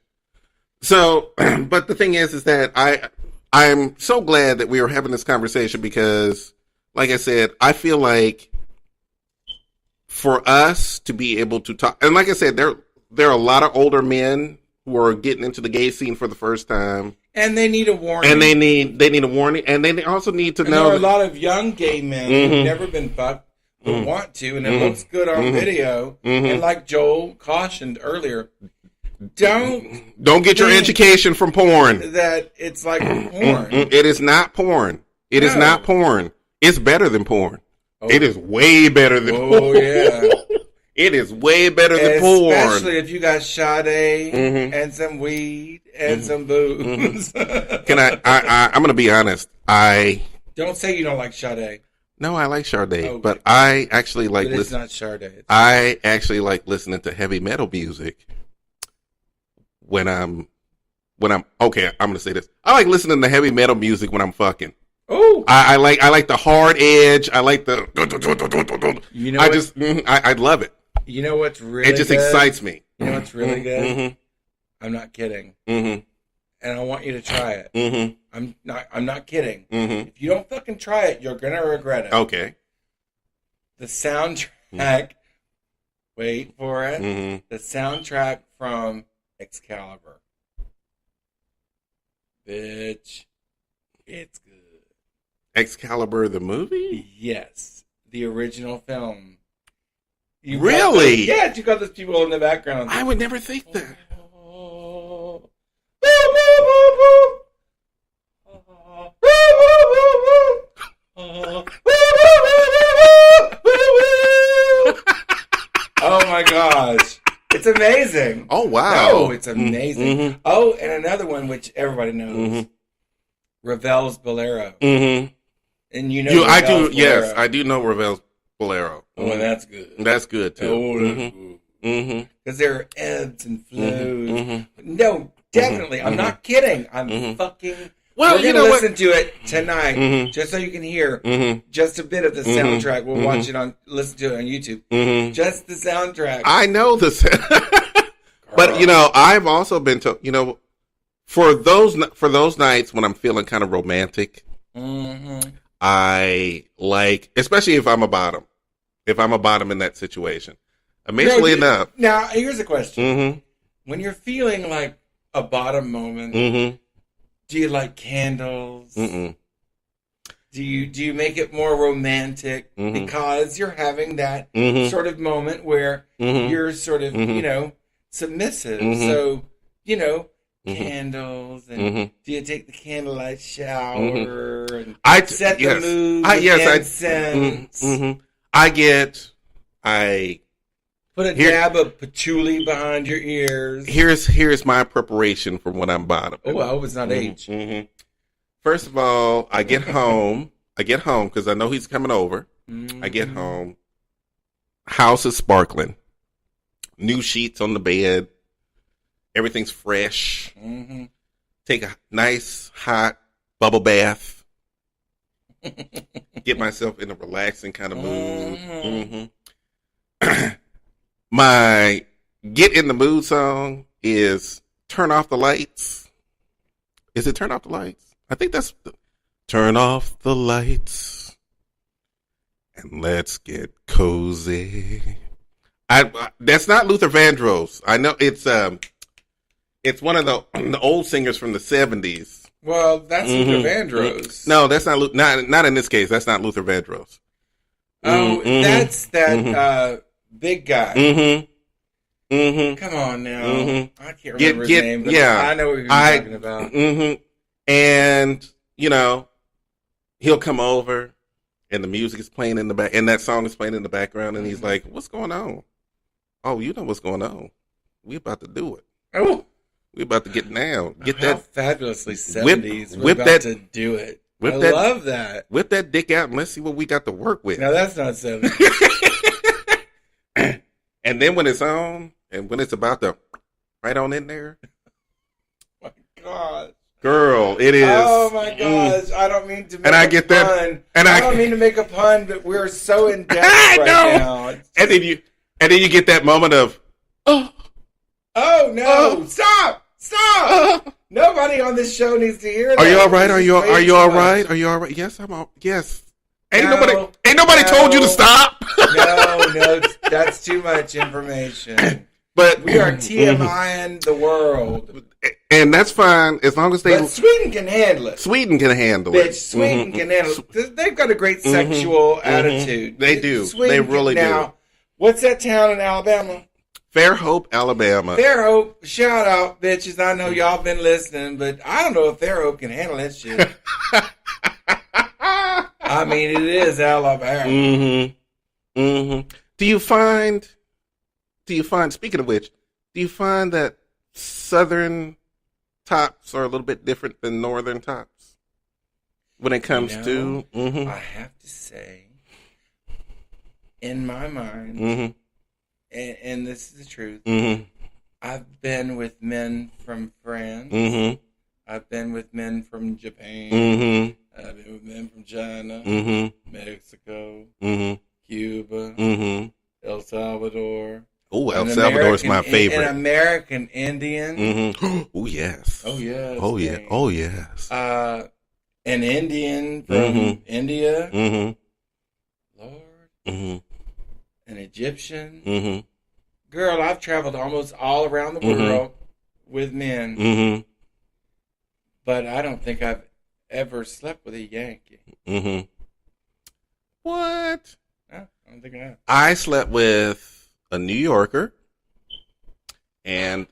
So, but the thing is that I'm so glad that we are having this conversation because, like I said, I feel like for us to be able to talk, and like I said, there are a lot of older men who are getting into the gay scene for the first time, and they need a warning. And they need a warning, and they also need to know. There are a lot of young gay men who've never been fucked but want to, and it looks good on video. And like Joel cautioned earlier, don't get your education from porn. That it's like porn. It is not porn. It is not porn. It's better than porn. Oh. It is way better than porn. Oh, yeah. It is way better than porn. Especially if you got Sade and some weed and some booze. I'm going to be honest. Don't say you don't like Sade. No, I like Sade, but I actually like listening. It's not Sade. I actually like listening to heavy metal music when I'm okay. I'm going to say this. I like listening to heavy metal music when I'm fucking. Oh, I like the hard edge. I like the. You know, I love it. You know what's really? It just excites me. You know what's really good? I'm not kidding. And I want you to try it. I'm not kidding. If you don't fucking try it, you're gonna regret it. Okay. The soundtrack. Wait for it. The soundtrack from Excalibur. Bitch, it's good. Excalibur the movie? Yes, the original film. Really? Yeah, you got those people in the background. I would never think that. Oh my gosh. It's amazing. Oh wow. Oh, it's amazing. Oh, and another one which everybody knows. Ravel's Bolero. And you know I do. Bolero. Yes, I do know Ravel's Bolero. Oh, that's good. That's good too. Oh, that's good. Because there are ebbs and flows. No, definitely. I'm not kidding. I'm fucking. Well, we're gonna listen to it tonight, just so you can hear just a bit of the soundtrack. We'll watch it listen to it on YouTube. Just the soundtrack. I know this, but I've also been to for those nights when I'm feeling kind of romantic. I like, especially if I'm a bottom. If I'm a bottom in that situation, amazingly enough. Now, here's a question: when you're feeling like a bottom moment, do you like candles? Do you make it more romantic because you're having that sort of moment where you're sort of submissive? So candles, and do you take the candlelight shower and set the mood with incense? I put a dab of patchouli behind your ears. Here's my preparation for when I'm bottom. Oh, I hope it's not age. First of all, I get home because I know he's coming over. I get home. House is sparkling. New sheets on the bed. Everything's fresh. Take a nice hot bubble bath. Get myself in a relaxing kind of mood. My get in the mood song is Turn Off the Lights. Is it Turn Off the Lights? I think that's Turn Off the Lights and let's get cozy. That's not Luther Vandross. I know it's one of the old singers from the 70s. Well, that's Luther Vandross. No, that's not in this case. That's not Luther Vandross. Oh, that's that big guy. Mm-hmm. Come on now. Mm-hmm. I can't remember his name, but yeah. I know what you're talking about. Mm-hmm. And, you know, he'll come over and the music is playing in the back, and that song is playing in the background, and he's like, what's going on? Oh, you know what's going on. We about to do it. Oh. We about to get down. Get How that fabulously 70s. whip We're that, about to do it. I that, love that. Whip that dick out and let's see what we got to work with. Now that's not 70s. And then when it's on, and when it's about to right on in there. Oh my God. Girl, it is. Oh my gosh! I don't mean to make and I a get pun. that, and I don't mean to make a pun, but we're so in depth right now. And then you get that moment of, oh no! Stop! Nobody on this show needs to hear that. Are you all right? Are you all right? Are you all right? Yes, I'm all. Yes. Ain't nobody told you to stop. No, that's too much information. But we are TMIing the world. And that's fine as long as they. But Sweden can handle it. Sweden can handle it. Sweden can handle it. They've got a great sexual attitude. They do. They really do. Now, what's that town in Alabama? Fairhope, Alabama. Fairhope, shout out, bitches. I know y'all been listening, but I don't know if Fairhope can handle that shit. I mean, it is Alabama. Do you find, speaking of which, do you find that Southern tops are a little bit different than Northern tops when it comes to? I have to say, in my mind, and this is the truth, I've been with men from France. I've been with men from Japan. I've been with men from China, Mexico, Cuba, El Salvador. Oh, El Salvador is my favorite. An American Indian. Oh, yes. Oh, yes. Oh, yeah. Oh, yes. An Indian from India. Lord. An Egyptian. Girl, I've traveled almost all around the world with men. But I don't think I've ever slept with a Yankee. What? No, I don't think I have. I slept with a New Yorker, and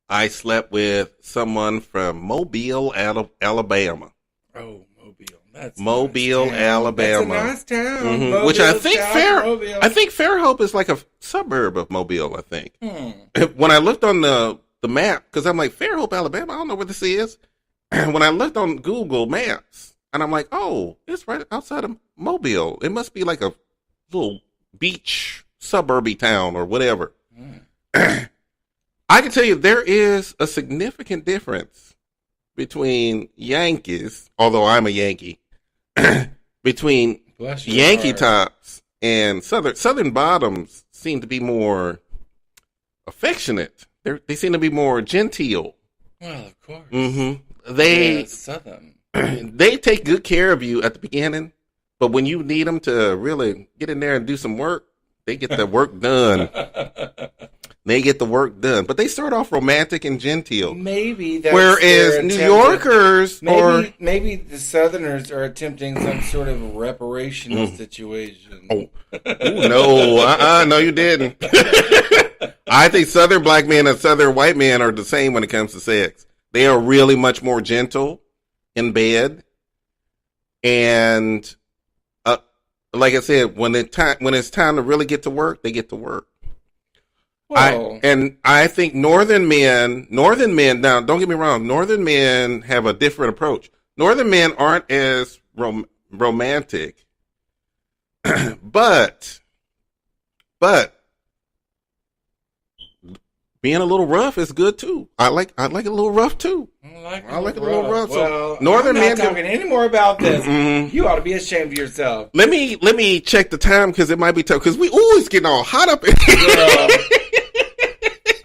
I slept with someone from Mobile, Alabama. Oh, Mobile. That's Mobile, nice Alabama. That's a nice town. Which I think Fairhope is like a suburb of Mobile, I think. When I looked on the map, because I'm like, Fairhope, Alabama, I don't know where this is. When I looked on Google Maps, and I'm like, oh, it's right outside of Mobile. It must be like a little beach suburby town or whatever. I can tell you there is a significant difference between Yankees, although I'm a Yankee, between Yankee tops and Southern bottoms seem to be more affectionate. They seem to be more genteel. Well, of course. Southern. They take good care of you at the beginning, but when you need them to really get in there and do some work, they get the work done. They get the work done, but they start off romantic and genteel. Maybe that's whereas New Yorkers, maybe the Southerners are attempting some sort of reparational situation. No, you didn't. I think Southern black men and Southern white men are the same when it comes to sex. They are really much more gentle in bed, and like I said, when it's time to really get to work, they get to work. I think northern men. Now, don't get me wrong. Northern men have a different approach. Northern men aren't as romantic, but being a little rough is good too. I like a little rough too. I like a little rough. Well, so northern I'm not men talking any more about this. You ought to be ashamed of yourself. Let me check the time because it might be tough because we always getting all hot up in here.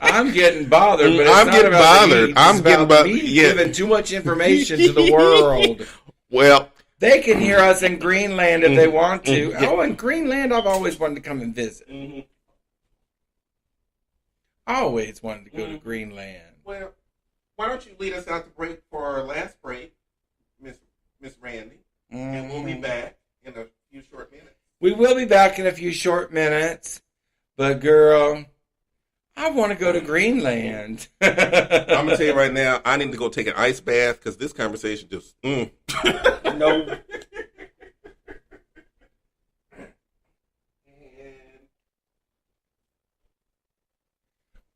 I'm getting bothered, but I'm getting bothered. I'm getting bothered. Giving too much information to the world. Well, they can hear us in Greenland if they want to. Oh, in Greenland, I've always wanted to come and visit. I always wanted to go to Greenland. Well, why don't you lead us out to break for our last break, Miss Randy, and we'll be back in a few short minutes. We will be back in a few short minutes, but girl, I want to go to Greenland. I'm gonna tell you right now, I need to go take an ice bath because this conversation just. No.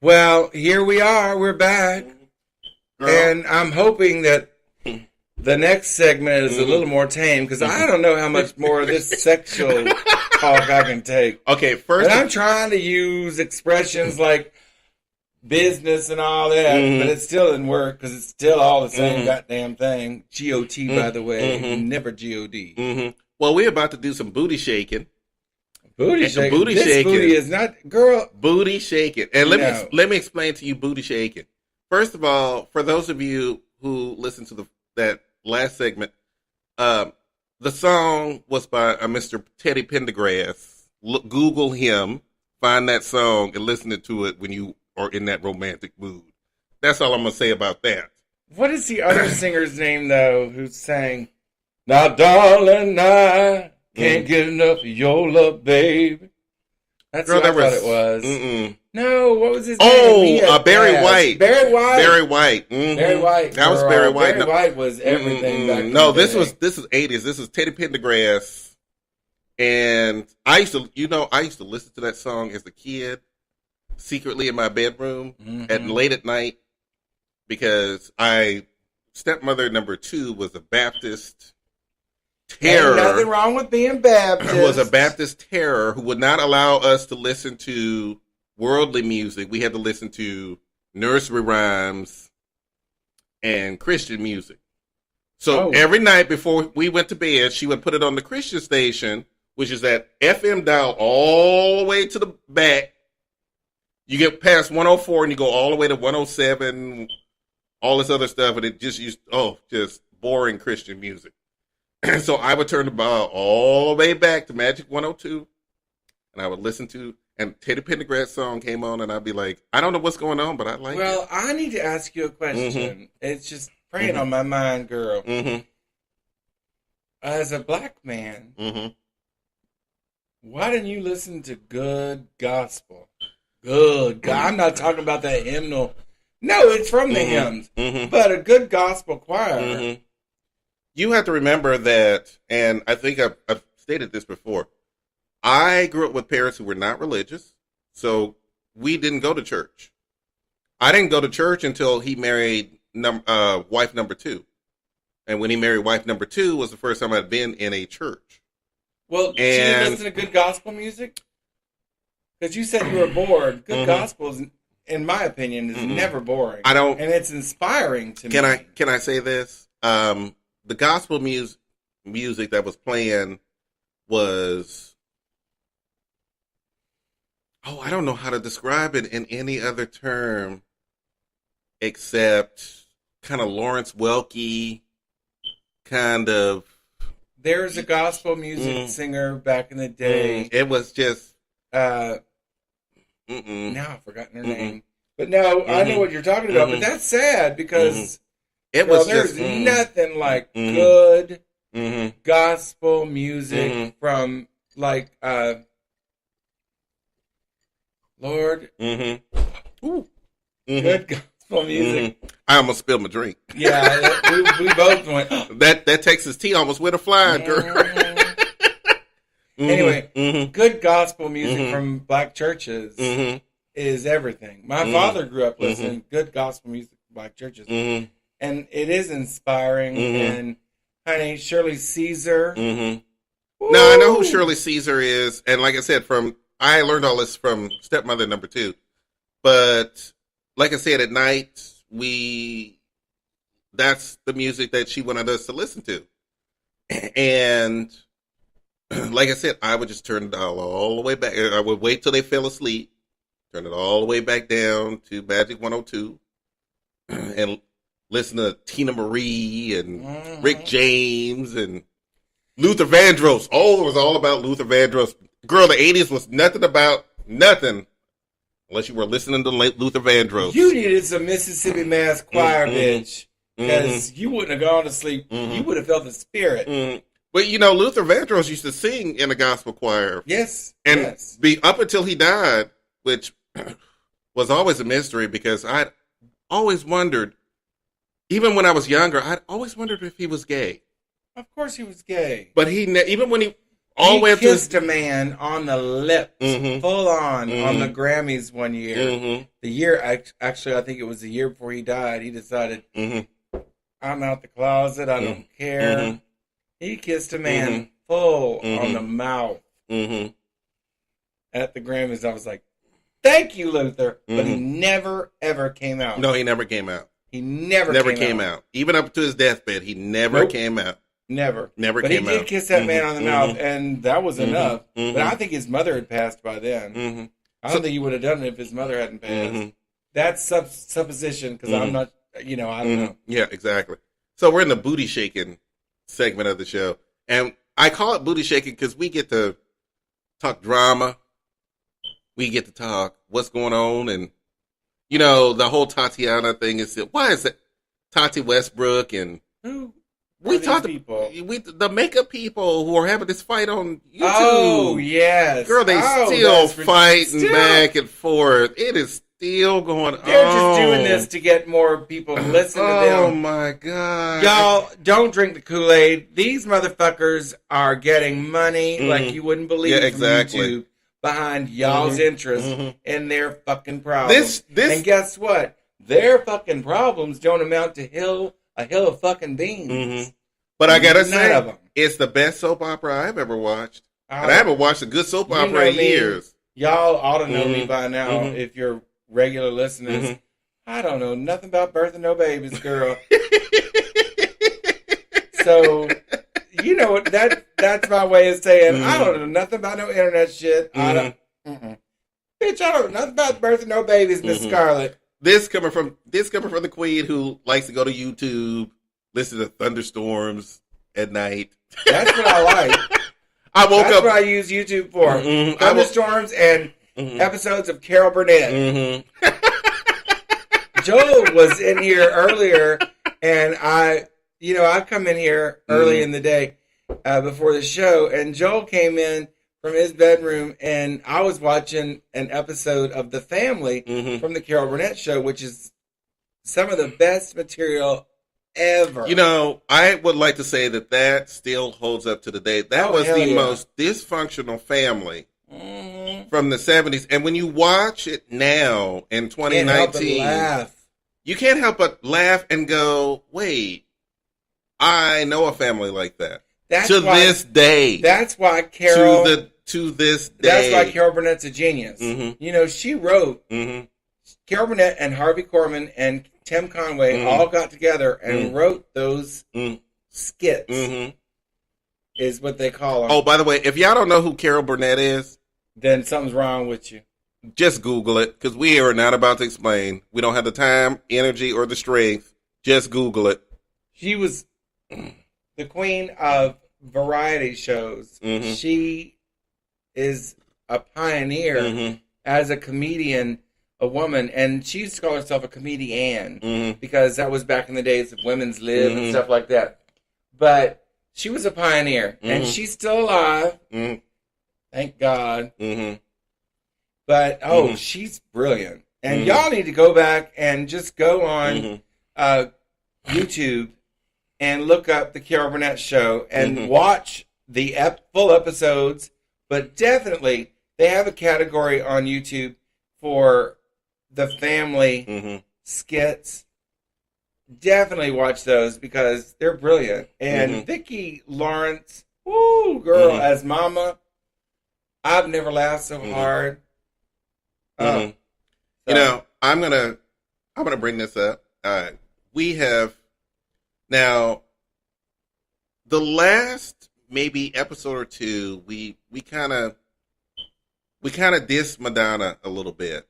Well, here we are. We're back. Girl. And I'm hoping that the next segment is a little more tame because I don't know how much more of this sexual talk I can take. Okay, first. But I'm trying to use expressions like business and all that, but it still didn't work because it's still all the same goddamn thing. G-O-T, by the way, never G-O-D. Well, we're about to do some booty shaking. Booty shaking. This booty is not, girl. Booty shaking. And let me explain to you booty shaking. First of all, for those of you who listened to that last segment, the song was by Mr. Teddy Pendergrass. Google him, find that song, and listen to it when you are in that romantic mood. That's all I'm going to say about that. What is the other singer's name, though, who sang, "Now, darling, I can't get enough of your love, baby"? That's what I thought it was. No, what was his name? Oh, Barry White. Barry White. Barry White. Barry White. That was Barry White. Barry White was everything back then. No, this is 80s. This is Teddy Pendergrass. And I used to listen to that song as a kid, secretly in my bedroom late at night, because stepmother number 2 was a Baptist terror. Ain't nothing wrong with being Baptist. Was a Baptist terror who would not allow us to listen to worldly music. We had to listen to nursery rhymes and Christian music. So every night before we went to bed, she would put it on the Christian station, which is that FM dial all the way to the back. You get past 104 and you go all the way to 107, all this other stuff, and it just just boring Christian music. So I would turn the dial all the way back to Magic 102, and I would listen to, and Teddy Pendergrass song came on, and I'd be like, I don't know what's going on, but I like it. Well, I need to ask you a question. It's just preying on my mind, girl. As a black man, why didn't you listen to good gospel? Good God. I'm not talking about that hymnal. No, it's from the hymns. But a good gospel choir. You have to remember that, and I think I've stated this before, I grew up with parents who were not religious, so we didn't go to church. I didn't go to church until he married wife number 2. And when he married wife number 2 was the first time I'd been in a church. Well, did you listen to good gospel music? Because you said you were bored. Good gospel, in my opinion, is never boring. And it's inspiring to me. Can I say this? The gospel music that was playing was, I don't know how to describe it in any other term except kind of Lawrence Welky, kind of. There's a gospel music singer back in the day. It was just. Now I've forgotten her name. But no, I know what you're talking about. But that's sad because there's nothing like good gospel music from like Lord. Good gospel music. I almost spilled my drink. Yeah, we both went. That Texas tea almost went a flying, girl. Anyway, good gospel music from black churches is everything. My father grew up listening to good gospel music from black churches. And it is inspiring. And, honey, Shirley Caesar. Now, I know who Shirley Caesar is. And like I said, I learned all this from stepmother number 2. But like I said, at night, that's the music that she wanted us to listen to. And like I said, I would just turn it all the way back. I would wait till they fell asleep, turn it all the way back down to Magic 102, and listen to Tina Marie and Rick James and Luther Vandross. It was all about Luther Vandross. Girl, the 80s was nothing unless you were listening to Luther Vandross. You needed some Mississippi Mass Choir, bitch, because you wouldn't have gone to sleep. You would have felt the spirit. But, Luther Vandross used to sing in a gospel choir. Yes. And up until he died, which was always a mystery because I'd always wondered, even when I was younger, I'd always wondered if he was gay. Of course he was gay. But even when he all the way up to kissed a man on the lips, full on the Grammys one year. Mm-hmm. The year, actually, I think it was the year before he died. He decided, I'm out the closet. I don't care. Mm-hmm. He kissed a man full on the mouth at the Grammys. I was like, thank you, Luther. But he never, ever came out. No, he never came out. He never came out. Even up to his deathbed, he never came out. Never came out. But he did kiss that man on the mouth, and that was enough. But I think his mother had passed by then. I don't think he would have done it if his mother hadn't passed. That's supposition, because I'm not, I don't know. Yeah, exactly. So we're in the booty shaking segment of the show. And I call it booty shaking because we get to talk drama. We get to talk what's going on. And, the whole Tatiana thing is, why is it Tati Westbrook and... Who? We talked people. The makeup people who are having this fight on YouTube. Oh, yes. Girl, they still fighting back and forth. It is still going on. They're just doing this to get more people to listen to them. Oh, my God. Y'all, don't drink the Kool-Aid. These motherfuckers are getting money like you wouldn't believe from YouTube behind y'all's interest in their fucking problems. And guess what? Their fucking problems don't amount to a hill of fucking beans. But I gotta say, it's the best soap opera I've ever watched. And I haven't watched a good soap opera in years. Y'all ought to know me by now if you're regular listeners. I don't know nothing about birthing no babies, girl. So, that's my way of saying, I don't know nothing about no internet shit. I don't, bitch, I don't know nothing about birthing no babies, Miss Scarlett. This coming from the queen who likes to go to YouTube, listen to thunderstorms at night. That's what I like. That's what I use YouTube for. Thunderstorms and episodes of Carol Burnett. Joel was in here earlier, and I come in here early in the day before the show, and Joel came in from his bedroom, and I was watching an episode of The Family from the Carol Burnett show, which is some of the best material ever. I would like to say that still holds up to the day. That was the most dysfunctional family from the 70s. And when you watch it now in 2019, you can't help but laugh and go, wait, I know a family like that. This day. That's why Carol... To this day. That's why Carol Burnett's a genius. She wrote... Carol Burnett and Harvey Korman and Tim Conway all got together and wrote those skits, is what they call them. Oh, by the way, if y'all don't know who Carol Burnett is... Then something's wrong with you. Just Google it, because we are not about to explain. We don't have the time, energy, or the strength. Just Google it. She was... the queen of variety shows. She is a pioneer as a comedian, a woman, and she used to call herself a comedian because that was back in the days of Women's Lib and stuff like that. But she was a pioneer, and she's still alive. Thank God. But, she's brilliant. And y'all need to go back and just go on YouTube and look up the Carol Burnett Show and watch the full episodes. But definitely, they have a category on YouTube for the family skits. Definitely watch those because they're brilliant. And Vicki Lawrence, woo, girl, as Mama, I've never laughed so hard. I'm gonna bring this up. We have now the last maybe episode or two. We kind of dissed Madonna a little bit,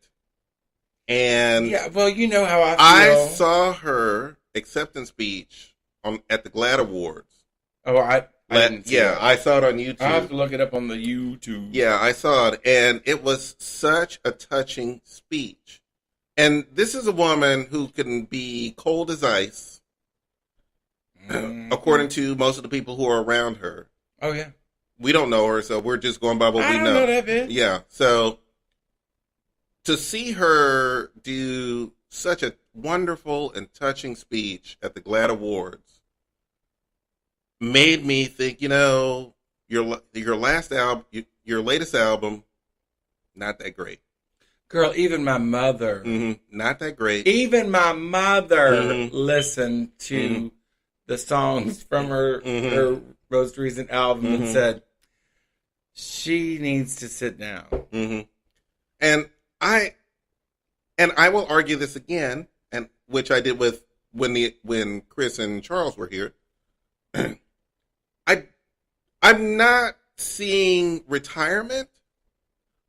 and well, you know how I feel. I saw her acceptance speech at the GLAAD Awards. Oh, I didn't see that. I saw it on YouTube. I have to look it up on the YouTube. Yeah, I saw it, and it was such a touching speech. And this is a woman who can be cold as ice, according to most of the people who are around her. Oh, yeah. We don't know her, so we're just going by what we know. I don't know that bitch. Yeah, so to see her do such a wonderful and touching speech at the GLAAD Awards made me think, your last album, your latest album, not that great. Girl, even my mother. Not that great. Even my mother listened to the songs from her most recent album and said, she needs to sit down. And I will argue this again, and which I did with when Chris and Charles were here. I'm not seeing retirement.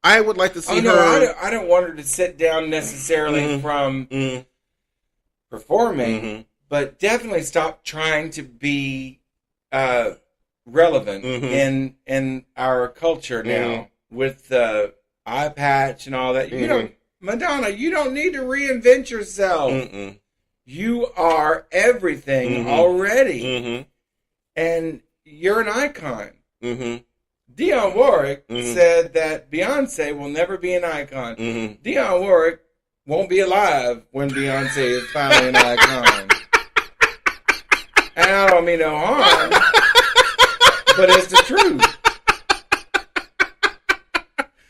I would like to see her. I don't want her to sit down necessarily from performing, but definitely stop trying to be relevant in our culture now with the eye patch and all that. You don't, Madonna, you don't need to reinvent yourself. You are everything already, and you're an icon. Dionne Warwick said that Beyonce will never be an icon. Dionne Warwick won't be alive when Beyonce is finally an icon. And I don't mean no harm, but it's the truth.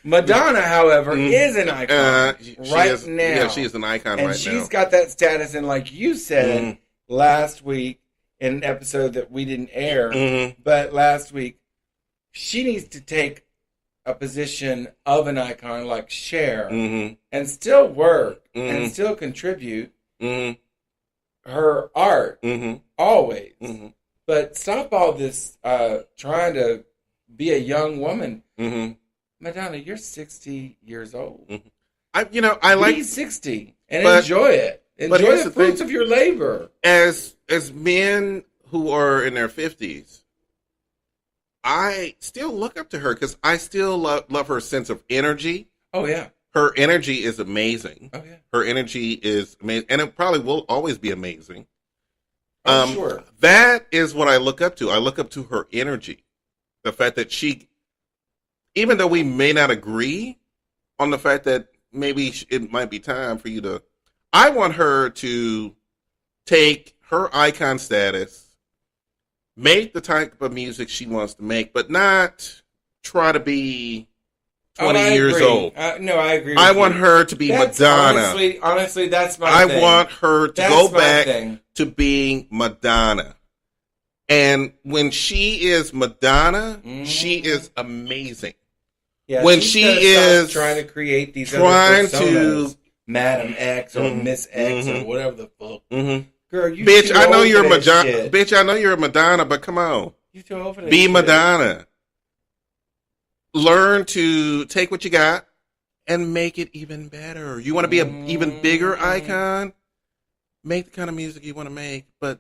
Madonna, however, is an icon now. Yeah, she is an icon right now. And she's got that status, and like you said last week in an episode that we didn't air, but last week, she needs to take a position of an icon like Cher and still work and still contribute her art always. But stop all this trying to be a young woman. Madonna, you're 60 years old. I like be 60 and enjoy it. Enjoy the fruits of your labor. As men who are in their 50s, I still look up to her because I still love her sense of energy. Oh, yeah. Her energy is amazing. Oh, yeah. Her energy is amazing. And it probably will always be amazing. Sure. That is what I look up to. I look up to her energy. The fact that she, even though we may not agree on the fact that maybe it might be time for you to, I want her to take her icon status, make the type of music she wants to make, but not try to be 20 years old. No, I agree. I want her to be Madonna. Honestly, that's my thing. I want her to go back to being Madonna. And when she is Madonna, she is amazing. Yeah, when she is trying to create these other personas, Madam X or Miss X or whatever the fuck. Girl, you bitch, I know you're Madonna. Bitch, I know you're a Madonna, but come on. You too old for that Be shit. Madonna. Learn to take what you got and make it even better. You want to be an even bigger icon? Make the kind of music you want to make, but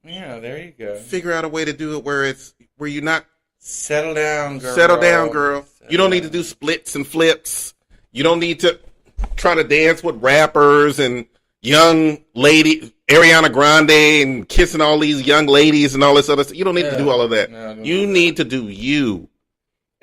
yeah, there you go. Figure out a way to do it where you're not. Settle down, girl. Settle down, girl. You don't need to do splits and flips. You don't need to try to dance with rappers and young lady Ariana Grande and kissing all these young ladies and all this other stuff. You don't need to do all of that. No, you need to do you.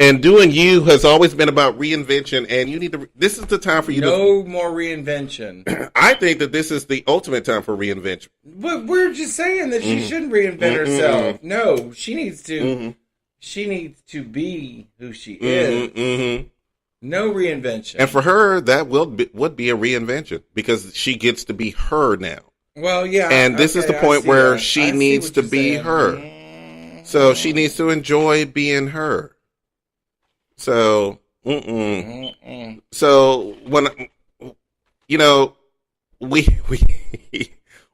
And doing you has always been about reinvention, and you need to. This is the time for you No more reinvention. I think that this is the ultimate time for reinvention. But we're just saying that she shouldn't reinvent herself. No, she needs to. She needs to be who she is. No reinvention. And for her, that would be a reinvention because she gets to be her now. Well, yeah. And this is the point where she needs to be her. So she needs to enjoy being her. So, so when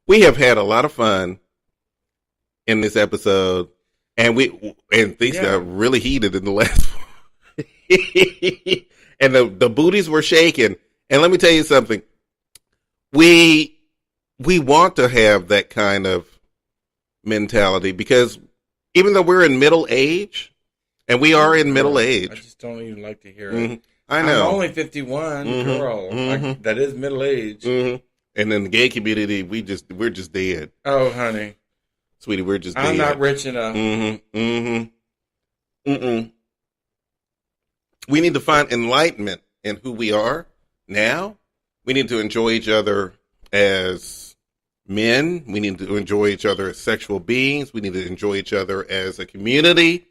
we have had a lot of fun in this episode, and things got really heated in the last one. And the booties were shaking. And let me tell you something. We want to have that kind of mentality because even though we're in middle age, and we are in middle age. I just don't even like to hear it. I know. I'm only 51, girl. That is middle age. And in the gay community, we're just dead. Oh, honey. Sweetie, we're just dead. I'm not rich enough. We need to find enlightenment and who we are now, we need to enjoy each other as men. We need to enjoy each other as sexual beings. We need to enjoy each other as a community.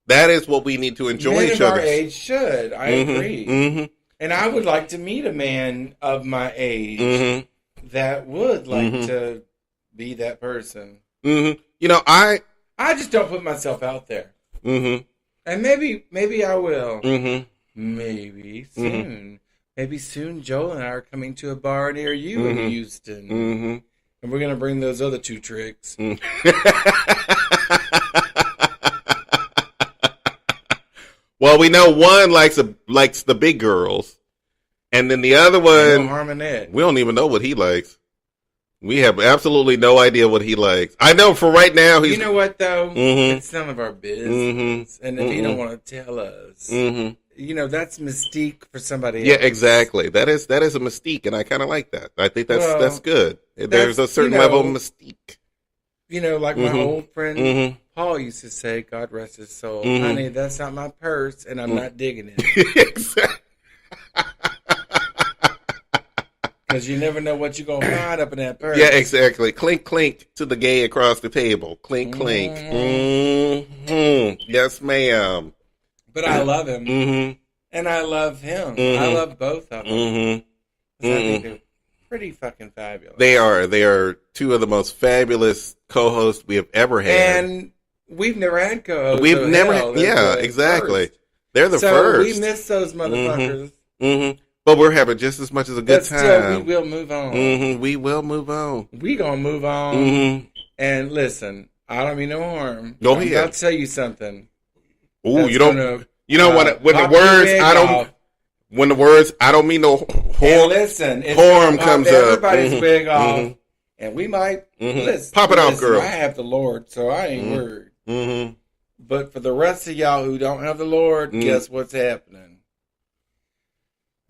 That is what we need to enjoy Men each of other. our age should. I agree. Mm-hmm. And I would like to meet a man of my age that would like to be that person. Mm-hmm. You know, I just don't put myself out there. Mm-hmm. And maybe I will. Mm-hmm. Maybe soon. Maybe soon Joel and I are coming to a bar near you in Houston. Mm-hmm. And we're going to bring those other two tricks. Well, we know one likes the big girls, and then the other one, No harm in that. we don't even know what he likes. We have absolutely no idea what he likes. I know for right now he's. You know what though? Mm-hmm. It's none of our business. And if you don't want to tell us, you know, that's mystique for somebody else. Yeah, exactly. That is a mystique, and I kind of like that. I think that's good. There's a certain level of mystique. You know, like my old friend Paul used to say, God rest his soul, honey, that's not my purse, and I'm not digging it. Exactly. Because you never know what you're going to find up in that purse. Yeah, exactly. Clink, clink to the gay across the table. Clink, clink. Yes, ma'am. But I love him. And I love him. I love both of them. I think they're pretty fucking fabulous. They are. They are two of the most fabulous co-hosts we have ever had. And we've never had co-hosts. We've never. Yeah, exactly. First. They're the so first. We miss those motherfuckers. But we're having just as much as a good time. Still, we will move on. We will move on. We gonna move on. And listen, I don't mean no harm. Go I'm ahead. about to tell you something. Ooh, you don't. You know when the words I don't. When the words I don't mean no harm. Listen, harm comes up. Everybody's wig off, and we might listen, pop it off, girl. I have the Lord, so I ain't worried. But for the rest of y'all who don't have the Lord, guess what's happening?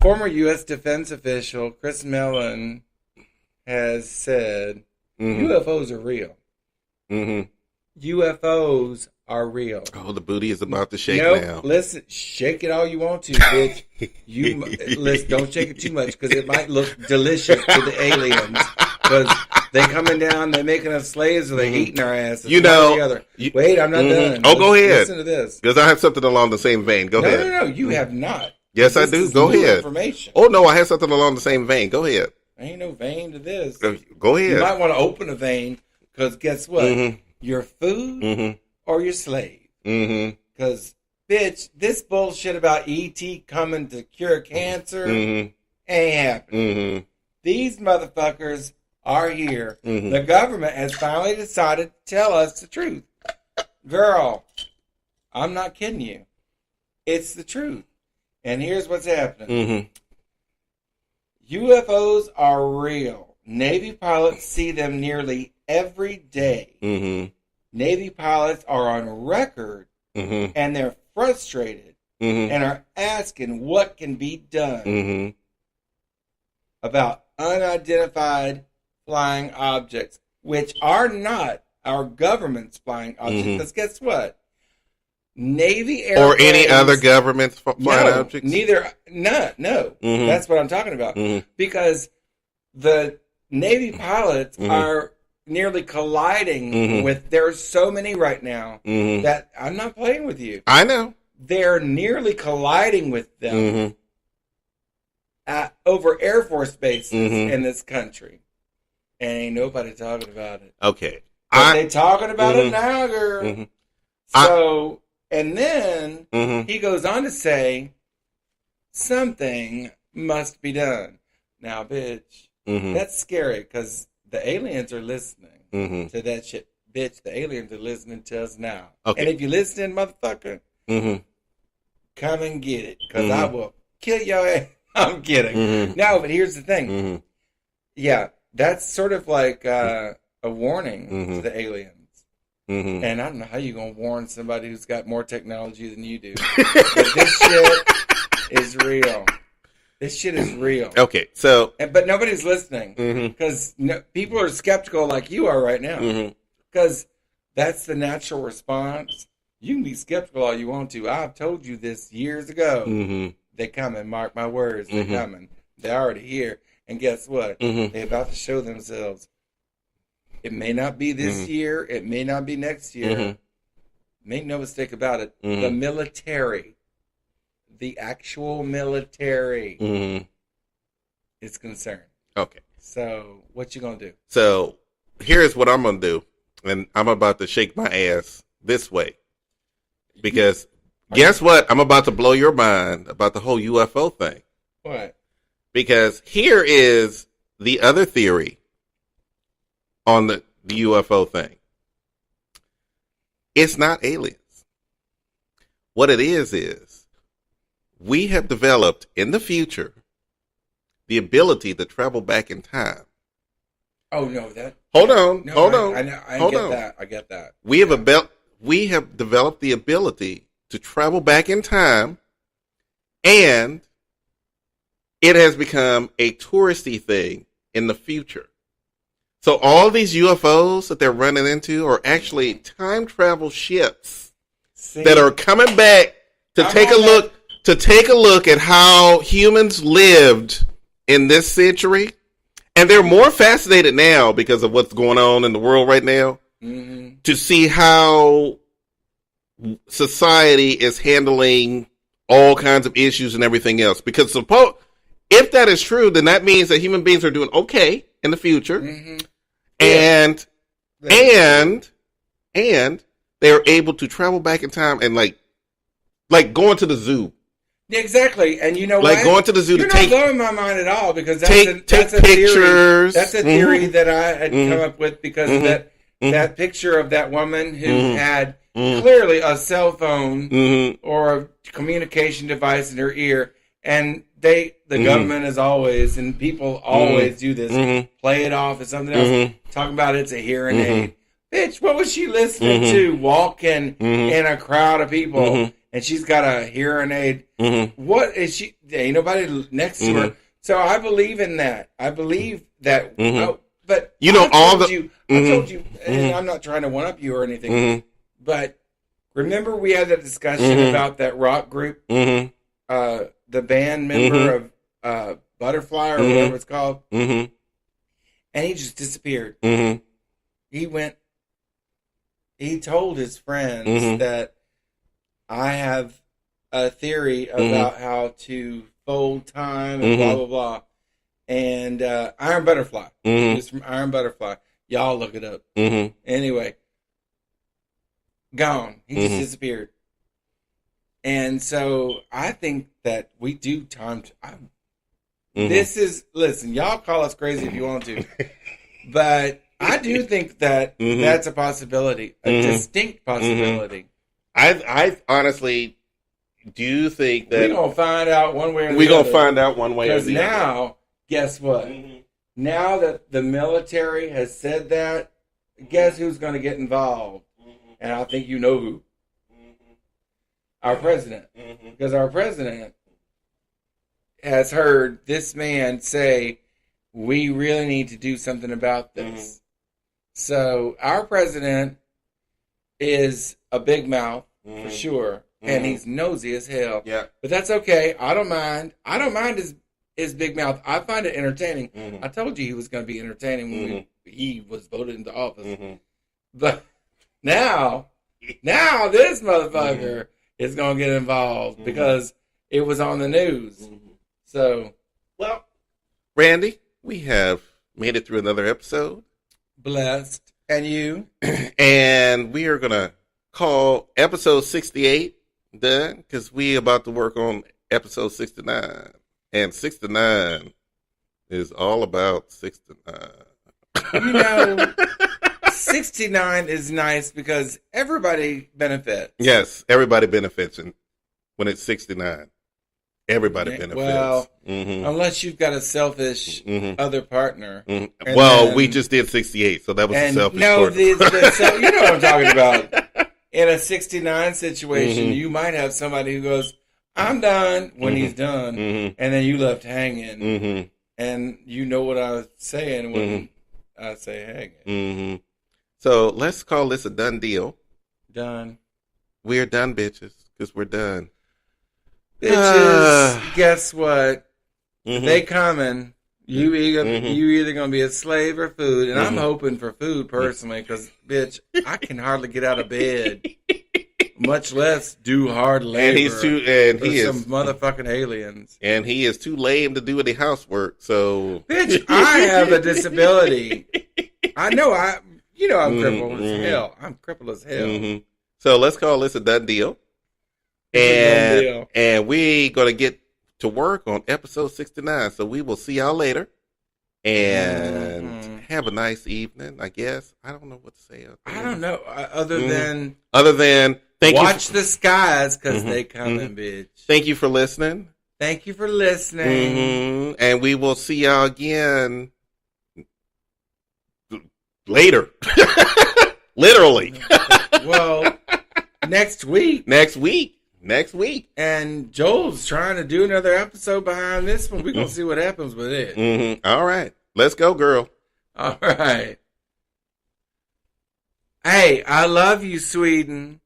Former U.S. defense official Chris Mellon has said UFOs are real. UFOs are real. Oh, the booty is about to shake now. Listen, shake it all you want to, bitch. Listen, don't shake it too much because it might look delicious to the aliens. Because they coming down, they making us slaves, or they eating our asses. You know. Wait, I'm not done. Oh, go ahead. Listen to this. Because I have something along the same vein. Go ahead. No, you have not. Yes, I do. Go ahead. Information. Oh, no, I have something along the same vein. Go ahead. Ain't no vein to this. Go ahead. You might want to open a vein because guess what? Your food or your slave. Because, bitch, this bullshit about E.T. coming to cure cancer ain't happening. These motherfuckers are here. The government has finally decided to tell us the truth. Girl, I'm not kidding you. It's the truth. And here's what's happening. UFOs are real. Navy pilots see them nearly every day. Navy pilots are on record and they're frustrated and are asking what can be done about unidentified flying objects, which are not our government's flying objects. Because guess what? Navy airplanes, or any other government's flying objects? No. That's what I'm talking about. Because the Navy pilots are nearly colliding with, there's so many right now that I'm not playing with you. I know. They're nearly colliding with them over Air Force bases in this country. And ain't nobody talking about it. Okay. But they talking about it now, girl. So... And then he goes on to say, something must be done. Now, bitch, that's scary because the aliens are listening to that shit. Bitch, the aliens are listening to us now. Okay. And if you're listening, motherfucker, come and get it because I will kill your ass. I'm kidding. No, but here's the thing. Yeah, that's sort of like a warning to the aliens. And I don't know how you're going to warn somebody who's got more technology than you do. But this shit is real. This shit is real. Okay, so... But nobody's listening. Because people are skeptical like you are right now. Because that's the natural response. You can be skeptical all you want to. I've told you this years ago. They coming. Mark my words. They're coming. They're already here. And guess what? They're about to show themselves. It may not be this year. It may not be next year. Make no mistake about it. The military, the actual military, is concerned. Okay. So what you gonna do? So here's what I'm gonna do, and I'm about to shake my ass this way, because guess what? I'm about to blow your mind about the whole UFO thing. What? Because here is the other theory on the UFO thing. It's not aliens. What it is we have developed in the future the ability to travel back in time. Oh no, that. Hold on. I get that. We have developed the ability to travel back in time, and it has become a touristy thing in the future. So all these UFOs that they're running into are actually time travel ships that are coming back to take a look at how humans lived in this century. And they're more fascinated now because of what's going on in the world right now to see how society is handling all kinds of issues and everything else. Because if that is true, then that means that human beings are doing okay in the future. And they are able to travel back in time and like going to the zoo. Exactly, and you know, like going to the zoo you're to not blowing my mind at all, because that's take a pictures. Theory. That's a theory that I had come up with because of that picture of that woman who had clearly a cell phone or a communication device in her ear, and the government is always, and people always do this, play it off as something else, talking about it's a hearing aid. Bitch, what was she listening to? Walking in a crowd of people. And she's got a hearing aid. What is she? Ain't nobody next to her. So I believe in that. I believe that. But you know, I told you, and I'm not trying to one up you or anything. But remember, we had that discussion about that rock group, the band member of Butterfly or whatever it's called, and he just disappeared. He went. He told his friends that I have a theory about how to fold time and blah, blah, blah. And Iron Butterfly. It's from Iron Butterfly. Y'all look it up. Anyway. Gone. He just disappeared. And so I think that we do time. Listen, y'all call us crazy if you want to. But I do think that that's a possibility. A distinct possibility. I honestly do think that we're going to find out one way or the other. We're going to find out one way or the other. Because now, guess what? Now that the military has said that, guess who's going to get involved? And I think you know who. Our president. Because our president has heard this man say, we really need to do something about this. So our president is a big mouth. For sure. And he's nosy as hell. Yeah. But that's okay. I don't mind. I don't mind his big mouth. I find it entertaining. I told you he was going to be entertaining when he was voted into office. But now this motherfucker is going to get involved because it was on the news. So. Well, Randy, we have made it through another episode. Blessed. And you? And we are going to call episode 68 done because we about to work on episode 69, and 69 is all about 69. You know, 69 is nice because everybody benefits. Yes, everybody benefits, and when it's 69, everybody benefits. Well, unless you've got a selfish other partner. Well, we just did 68, so that was a selfish partner. You know what I'm talking about. In a 69 situation, you might have somebody who goes, I'm done, when he's done, and then you left hanging. And you know what I was saying when I say hanging. So let's call this a done deal. Done. We're done, bitches, because we're done. Bitches, guess what? They coming. You either gonna be a slave or food, and I'm hoping for food personally, because bitch, I can hardly get out of bed, much less do hard labor. And he is some motherfucking aliens. And he is too lame to do any housework. So, bitch, I have a disability. I know. I'm crippled as hell. I'm crippled as hell. So let's call this a done deal. And we gonna get to work on episode 69. So we will see y'all later. And have a nice evening, I guess. I don't know what to say. I don't know. Other than watch the skies, because they coming, bitch. Thank you for listening. Thank you for listening. And we will see y'all again later. Literally. Well, next week. Next week. And Joel's trying to do another episode behind this one. We're going to see what happens with it. All right. Let's go, girl. All right. Hey, I love you, Sweden.